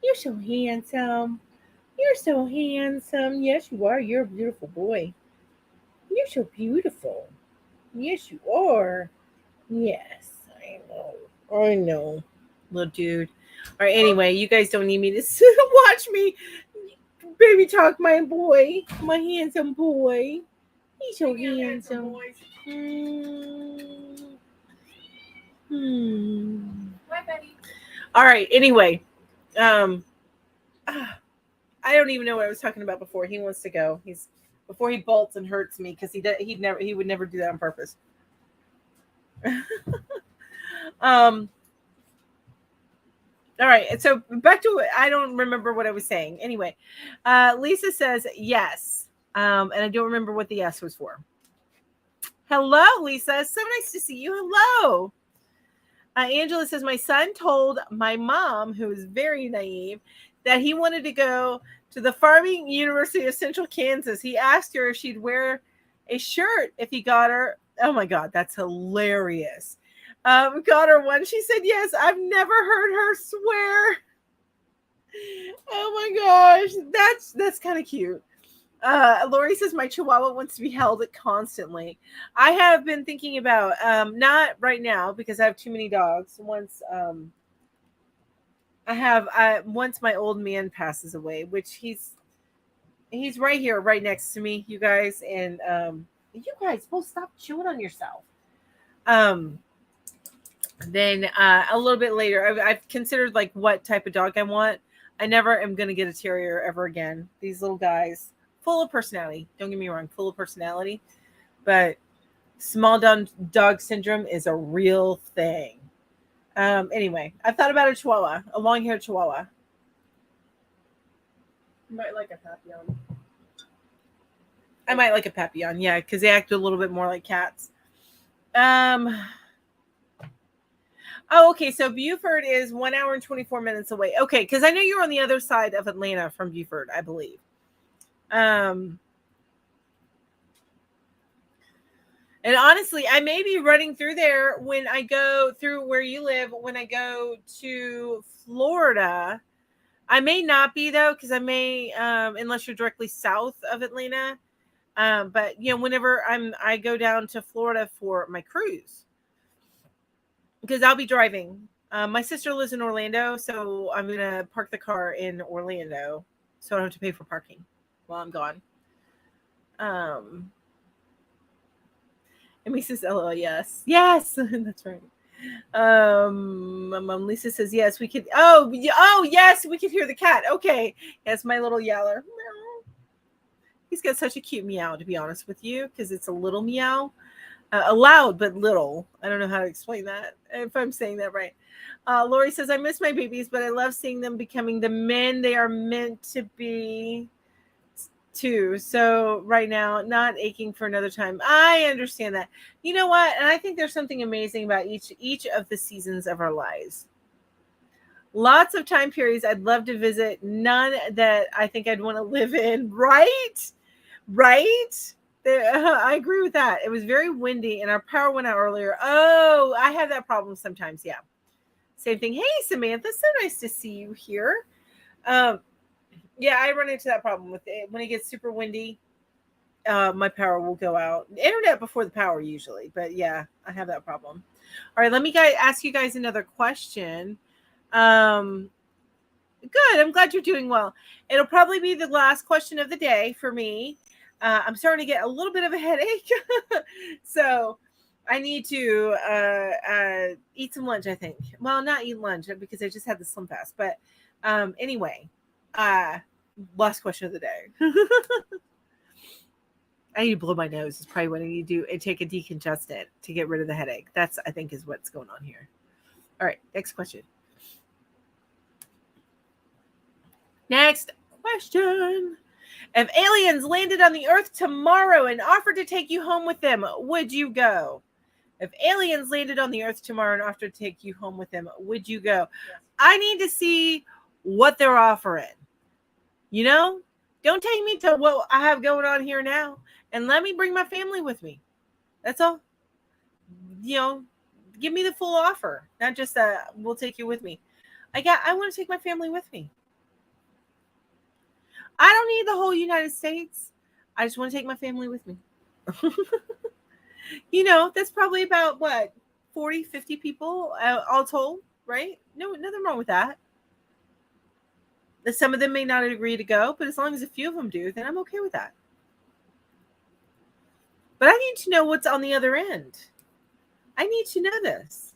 Speaker 1: You're so handsome. You're so handsome. Yes, you are. You're a beautiful boy. You're so beautiful. Yes, you are. Yes, I know. I know. Little dude. All right, anyway, you guys don't need me to watch me baby talk my boy. My handsome boy. He's so handsome.
Speaker 2: Hi, Betty.
Speaker 1: All right, anyway. I don't even know what I was talking about before. He wants to go. Before he bolts and hurts me because he would never do that on purpose. All right, so back to I don't remember what I was saying. Anyway, Lisa says yes, and I don't remember what the yes was for. Hello, Lisa. So nice to see you. Hello. Angela says, my son told my mom, who is very naive, that he wanted to go to the Farming University of Central Kansas. He asked her if she'd wear a shirt if he got her. Oh, my God, that's hilarious. Got her one. She said, yes, I've never heard her swear. Oh, my gosh. That's kind of cute. Lori says, my Chihuahua wants to be held constantly. I have been thinking about, not right now because I have too many dogs. Once my old man passes away, which he's right here, right next to me, you guys. And you guys both stop chewing on yourself. Then a little bit later, I've considered like what type of dog I want. I never am going to get a terrier ever again. These little guys, full of personality. Don't get me wrong, full of personality. But small dog syndrome is a real thing. Anyway, I thought about a Chihuahua, a long-haired Chihuahua.
Speaker 2: You might like a Papillon.
Speaker 1: I might like a Papillon, yeah, because they act a little bit more like cats. Oh, okay. So Beaufort is 1 hour and 24 minutes away. Okay, because I know you're on the other side of Atlanta from Beaufort, I believe. And honestly, I may be running through there when I go through where you live, when I go to Florida. I may not be though, because I may, unless you're directly south of Atlanta. But you know, whenever I go down to Florida for my cruise, because I'll be driving. My sister lives in Orlando, so I'm gonna park the car in Orlando, so I don't have to pay for parking while I'm gone. And Lisa says, "LOL, yes, yes, that's right." Mom Lisa says, "Yes, we could." Oh, yes, we could hear the cat. Okay, yes, my little yeller. He's got such a cute meow, to be honest with you, because it's a little meow. Loud but little. I don't know how to explain that, if I'm saying that right. Lori says, I miss my babies, but I love seeing them becoming the men they are meant to be too. So right now, not aching for another time. I understand that. You know what? And I think there's something amazing about each of the seasons of our lives. Lots of time periods I'd love to visit. None that I think I'd want to live in. Right? I agree with that. It was very windy and our power went out earlier. Oh, I have that problem sometimes. Yeah. Same thing. Hey, Samantha. So nice to see you here. Yeah, I run into that problem with it. When it gets super windy, my power will go out. Internet before the power usually. But yeah, I have that problem. All right. Let me ask you guys another question. Good. I'm glad you're doing well. It'll probably be the last question of the day for me. I'm starting to get a little bit of a headache. So I need to eat some lunch, I think. Well, not eat lunch because I just had the Slim Fast. But anyway, last question of the day. I need to blow my nose. It's probably what I need to do and take a decongestant to get rid of the headache. That's, I think, is what's going on here. All right, next question. Next question. If aliens landed on the earth tomorrow and offered to take you home with them, would you go? If aliens landed on the earth tomorrow and offered to take you home with them, would you go? Yes. I need to see what they're offering. You know, don't take me to what I have going on here now, and let me bring my family with me. That's all. You know, give me the full offer, not just we'll take you with me. I want to take my family with me. I don't need the whole United States. I just want to take my family with me. You know, that's probably about what, 40, 50 people all told, right? No, nothing wrong with that. Some of them may not agree to go, but as long as a few of them do, then I'm okay with that. But I need to know what's on the other end. I need to know this.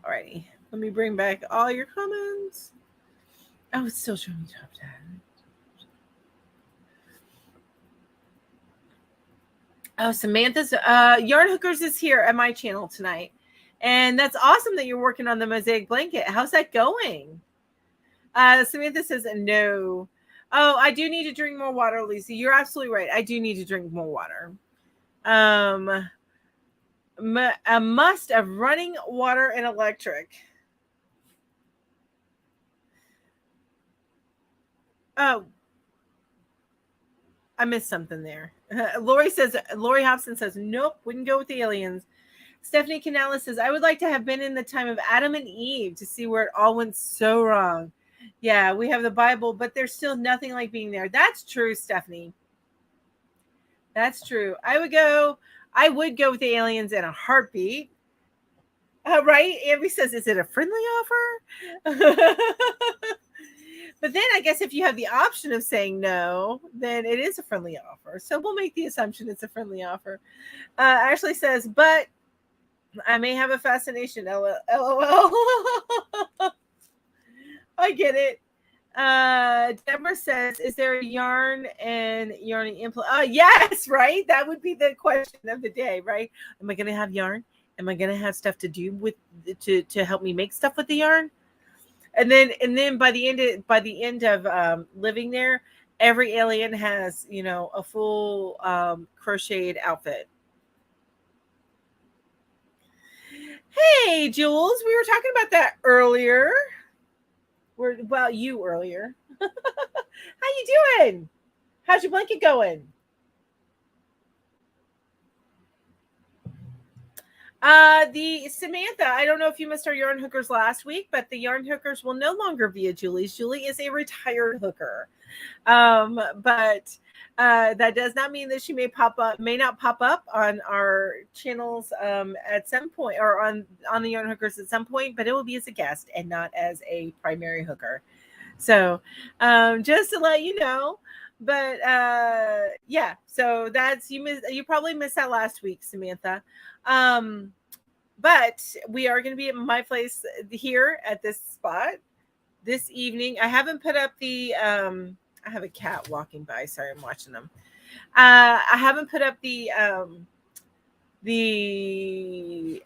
Speaker 1: Alrighty. Let me bring back all your comments. Oh, it's still showing me top 10. Oh, Samantha's Yarn Hookers is here at my channel tonight. And that's awesome that you're working on the mosaic blanket. How's that going? Samantha says no. Oh, I do need to drink more water, Lisa. You're absolutely right. I do need to drink more water. A must of running water and electric. Oh, I missed something there. Lori Hobson says, nope, wouldn't go with the aliens. Stephanie Canales says, I would like to have been in the time of Adam and Eve to see where it all went so wrong. Yeah, we have the Bible, but there's still nothing like being there. That's true, Stephanie. That's true. I would go with the aliens in a heartbeat. Right? Amby says, is it a friendly offer? But then I guess if you have the option of saying no, then it is a friendly offer. So we'll make the assumption it's a friendly offer. Ashley says, but I may have a fascination. LOL. I get it. Deborah says, is there a yarn and yarning implant? Yes, right? That would be the question of the day, right? Am I going to have yarn? Am I going to have stuff to do with to help me make stuff with the yarn? And then by the end of living there, every alien has, you know, a full crocheted outfit. Hey, Jules, we were talking about that earlier. You earlier. How you doing? How's your blanket going? The Samantha, I don't know if you missed our yarn hookers last week, but the yarn hookers will no longer be at Julie's. Julie is a retired hooker. But that does not mean that she may not pop up on our channels at some point, or on the yarn hookers at some point, but it will be as a guest and not as a primary hooker. So just to let you know. But yeah, so that's you probably missed that last week, Samantha. But we are going to be at my place here at this spot this evening. I haven't put up the I have a cat walking by. Sorry, I'm watching them. I haven't put up the you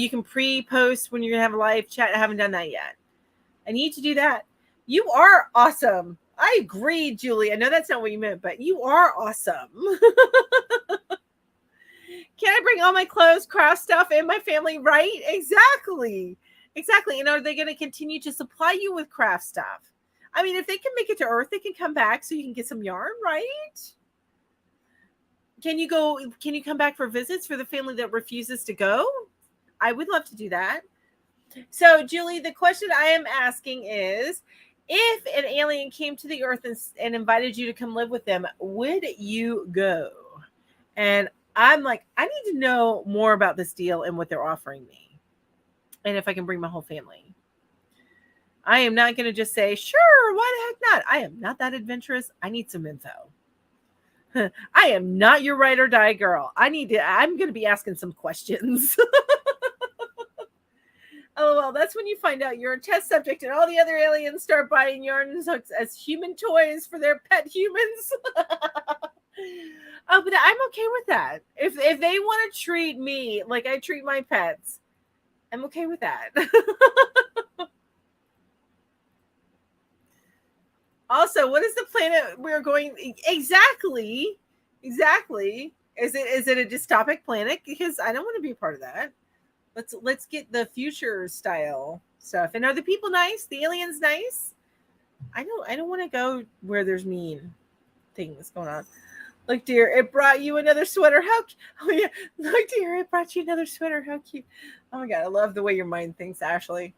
Speaker 1: can pre-post when you're gonna have a live chat. I haven't done that yet. I need to do that. You are awesome. I agree, Julie. I know that's not what you meant, but you are awesome. Can I bring all my clothes, craft stuff, and my family? Right? Exactly. And are they going to continue to supply you with craft stuff? I mean, if they can make it to Earth, they can come back so you can get some yarn, right? Can you come back for visits for the family that refuses to go? I would love to do that. So, Julie, the question I am asking is, if an alien came to the Earth and invited you to come live with them, would you go? And I'm like, I need to know more about this deal and what they're offering me. And if I can bring my whole family. I am not going to just say, sure, why the heck not? I am not that adventurous. I need some info. I am not your ride or die girl. I'm going to be asking some questions. Oh, well, that's when you find out you're a test subject and all the other aliens start buying yarn and hooks as human toys for their pet humans. Oh, but I'm okay with that. If they want to treat me like I treat my pets, I'm okay with that. Also, what is the planet we're going? Exactly. Is it a dystopic planet? Because I don't want to be a part of that. Let's get the future style stuff. And are the people nice? The aliens nice? I don't want to go where there's mean things going on. Look, dear, it brought you another sweater. Oh yeah, look, dear, it brought you another sweater. How cute! Oh my god, I love the way your mind thinks, Ashley.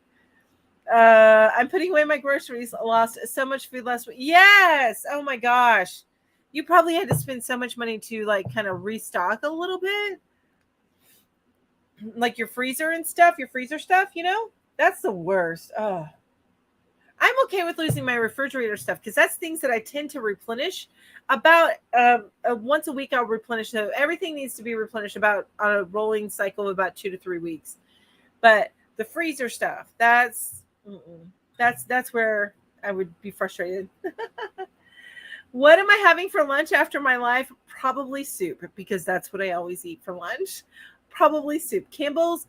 Speaker 1: I'm putting away my groceries. I lost so much food last week. Yes. Oh my gosh, you probably had to spend so much money to like kind of restock a little bit, like your freezer stuff. You know, that's the worst. Oh. I'm okay with losing my refrigerator stuff because that's things that I tend to replenish about once a week. I'll replenish. So everything needs to be replenished about on a rolling cycle of about 2 to 3 weeks. But the freezer stuff, that's where I would be frustrated. What am I having for lunch after my life? Probably soup, because that's what I always eat for lunch. Probably soup. Campbell's,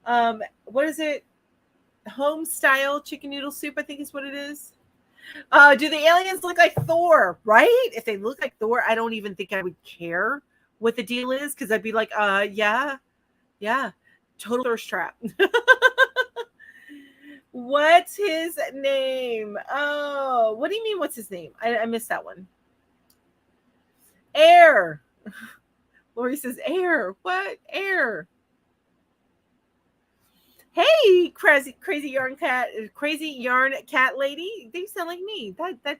Speaker 1: what is it? Home style chicken noodle soup, I think is what it is. Do the aliens look like Thor? Right? If they look like Thor, I don't even think I would care what the deal is, because I'd be like, yeah, total thirst trap. What's his name? Oh, what do you mean? What's his name? I missed that one. Air. Lori says air. What air? Hey, crazy yarn cat lady. They sound like me. That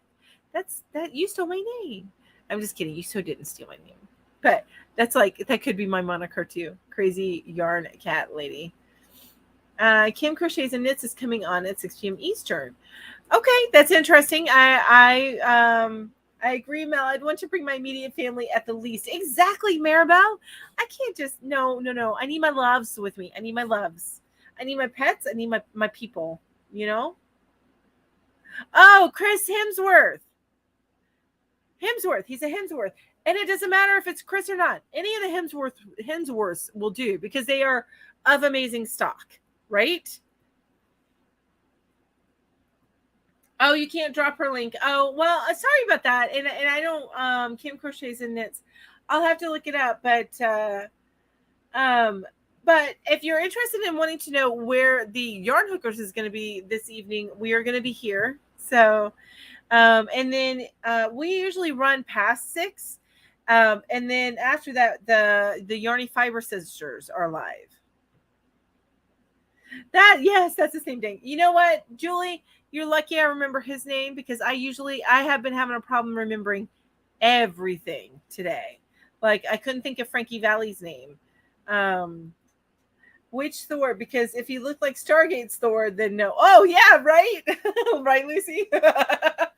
Speaker 1: you stole my name. I'm just kidding. You so didn't steal my name. But that's like, that could be my moniker too. Crazy yarn cat lady. Kim Crochets and Knits is coming on at 6 p.m. Eastern. Okay, that's interesting. I agree, Mel. I'd want to bring my immediate family at the least. Exactly, Maribel. I can't just no. I need my loves with me. I need my loves. I need my pets. I need my people, you know? Oh, Chris Hemsworth. He's a Hemsworth. And it doesn't matter if it's Chris or not. Any of the Hemsworths will do, because they are of amazing stock, right? Oh, you can't drop her link. Oh, well, sorry about that. And I don't, Kim Crochets and Knits. I'll have to look it up, but if you're interested in wanting to know where the Yarn Hookers is going to be this evening, we are going to be here. So, and then we usually run past 6. And then after that, the Yarny Fiber Sisters are live. Yes, that's the same thing. You know what, Julie? You're lucky I remember his name because I have been having a problem remembering everything today. Like I couldn't think of Frankie Valli's name. Um, which Thor? Because if he looked like Stargate's Thor, then no. Oh yeah, right, right, Lucy. That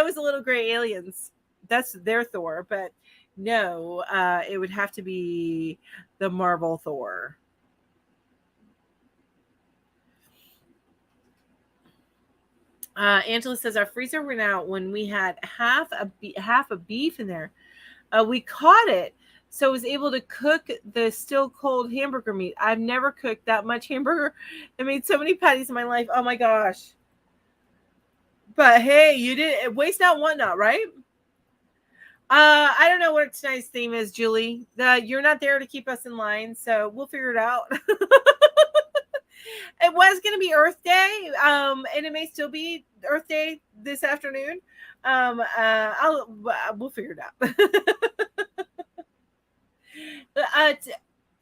Speaker 1: was the little gray aliens. That's their Thor, but no, it would have to be the Marvel Thor. Angela says our freezer went out when we had half a beef in there. We caught it, so I was able to cook the still cold hamburger meat. I've never cooked that much hamburger. I made so many patties in my life. Oh my gosh! But hey, you did waste not, want not, right? I don't know what tonight's theme is, Julie. You're not there to keep us in line, so we'll figure it out. It was going to be Earth Day, and it may still be Earth Day this afternoon. We'll figure it out.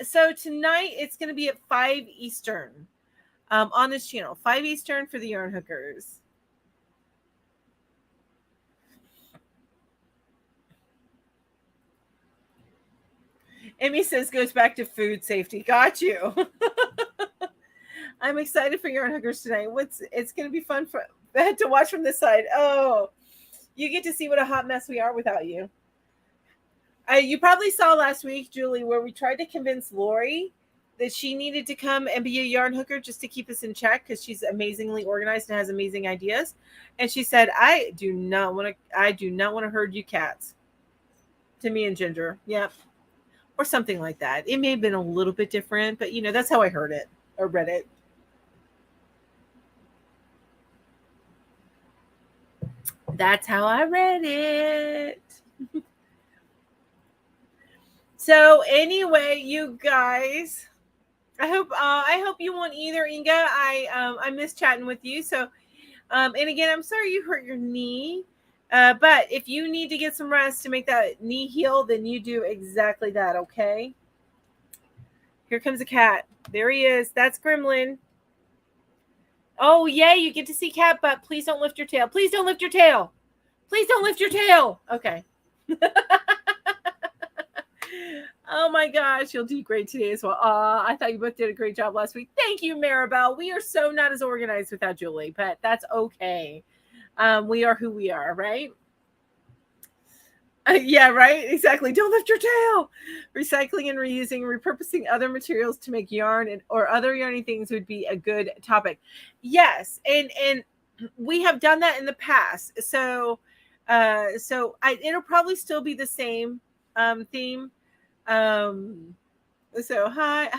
Speaker 1: So tonight it's going to be at 5 Eastern on this channel. 5 Eastern for the Yarn Hookers. Emmy says goes back to food safety. Got you. I'm excited for Yarn Hookers tonight. It's going to be fun to watch from this side. Oh, you get to see what a hot mess we are without you. You probably saw last week, Julie, where we tried to convince Lori that she needed to come and be a yarn hooker just to keep us in check because she's amazingly organized and has amazing ideas. And she said, I do not want to herd you cats. To me and Ginger. Yep. Or something like that. It may have been a little bit different, but that's how I heard it or read it. That's how I read it. So anyway, you guys, I hope you won't either, Inga. I miss chatting with you. So, and again, I'm sorry you hurt your knee. But if you need to get some rest to make that knee heal, then you do exactly that. Okay. Here comes a cat. There he is. That's Gremlin. Oh, yay. You get to see cat butt. Please don't lift your tail. Please don't lift your tail. Please don't lift your tail. Okay. Oh my gosh, you'll do great today as well. I thought you both did a great job last week. Thank you, Maribel. We are so not as organized without Julie, but that's okay. We are who we are, right? Yeah, right. Exactly. Don't lift your tail. Recycling and reusing, repurposing other materials to make yarn or other yarny things would be a good topic. Yes, and we have done that in the past. So it'll probably still be the same theme. So hi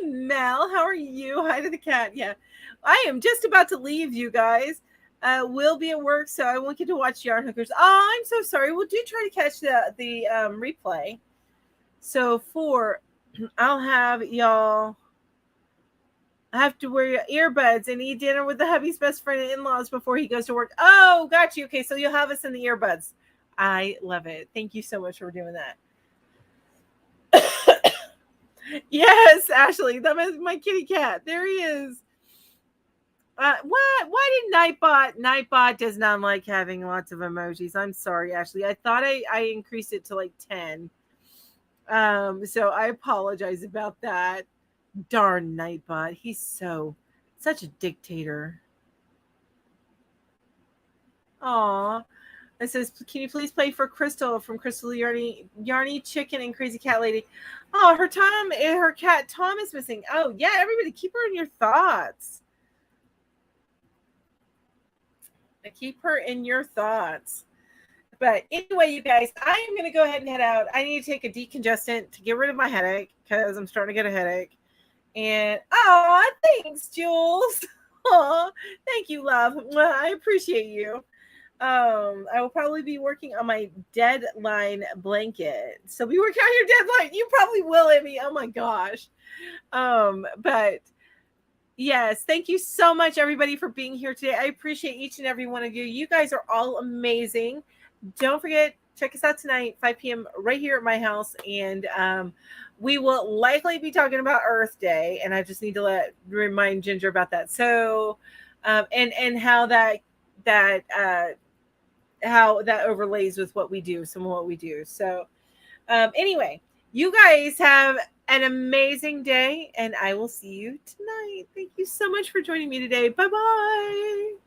Speaker 1: Mel, how are you? Hi to the cat. Yeah, I am just about to leave, you guys. We'll be at work, so I won't get to watch Yarn Hookers. Oh, I'm so sorry. We'll do try to catch the replay. So I'll have y'all. I have to wear your earbuds and eat dinner with the hubby's best friend and in-laws before he goes to work. Oh, got you. Okay, so you'll have us in the earbuds. I love it. Thank you so much for doing that. Yes, Ashley, that was my kitty cat. There he is. What? Why did Nightbot does not like having lots of emojis. I'm sorry, Ashley. I thought I increased it to like 10. So I apologize about that. Darn Nightbot. He's such a dictator. Aw. It says, can you please play for Crystal from Crystal Yarny Chicken and Crazy Cat Lady? Oh, her cat Tom is missing. Oh, yeah, everybody keep her in your thoughts. Keep her in your thoughts. But anyway, you guys, I am going to go ahead and head out. I need to take a decongestant to get rid of my headache because I'm starting to get a headache. And, thanks, Jules. Oh, thank you, love. Well, I appreciate you. I will probably be working on my deadline blanket. So be working on your deadline. You probably will, Emmy. Oh my gosh. But yes, thank you so much, everybody, for being here today. I appreciate each and every one of you. You guys are all amazing. Don't forget check us out tonight, 5 p.m. right here at my house. And we will likely be talking about Earth Day. And I just need to remind Ginger about that. So, and how how that overlays with what we do, some of what we do. So anyway, you guys have an amazing day, and I will see you tonight. Thank you so much for joining me today. Bye-bye.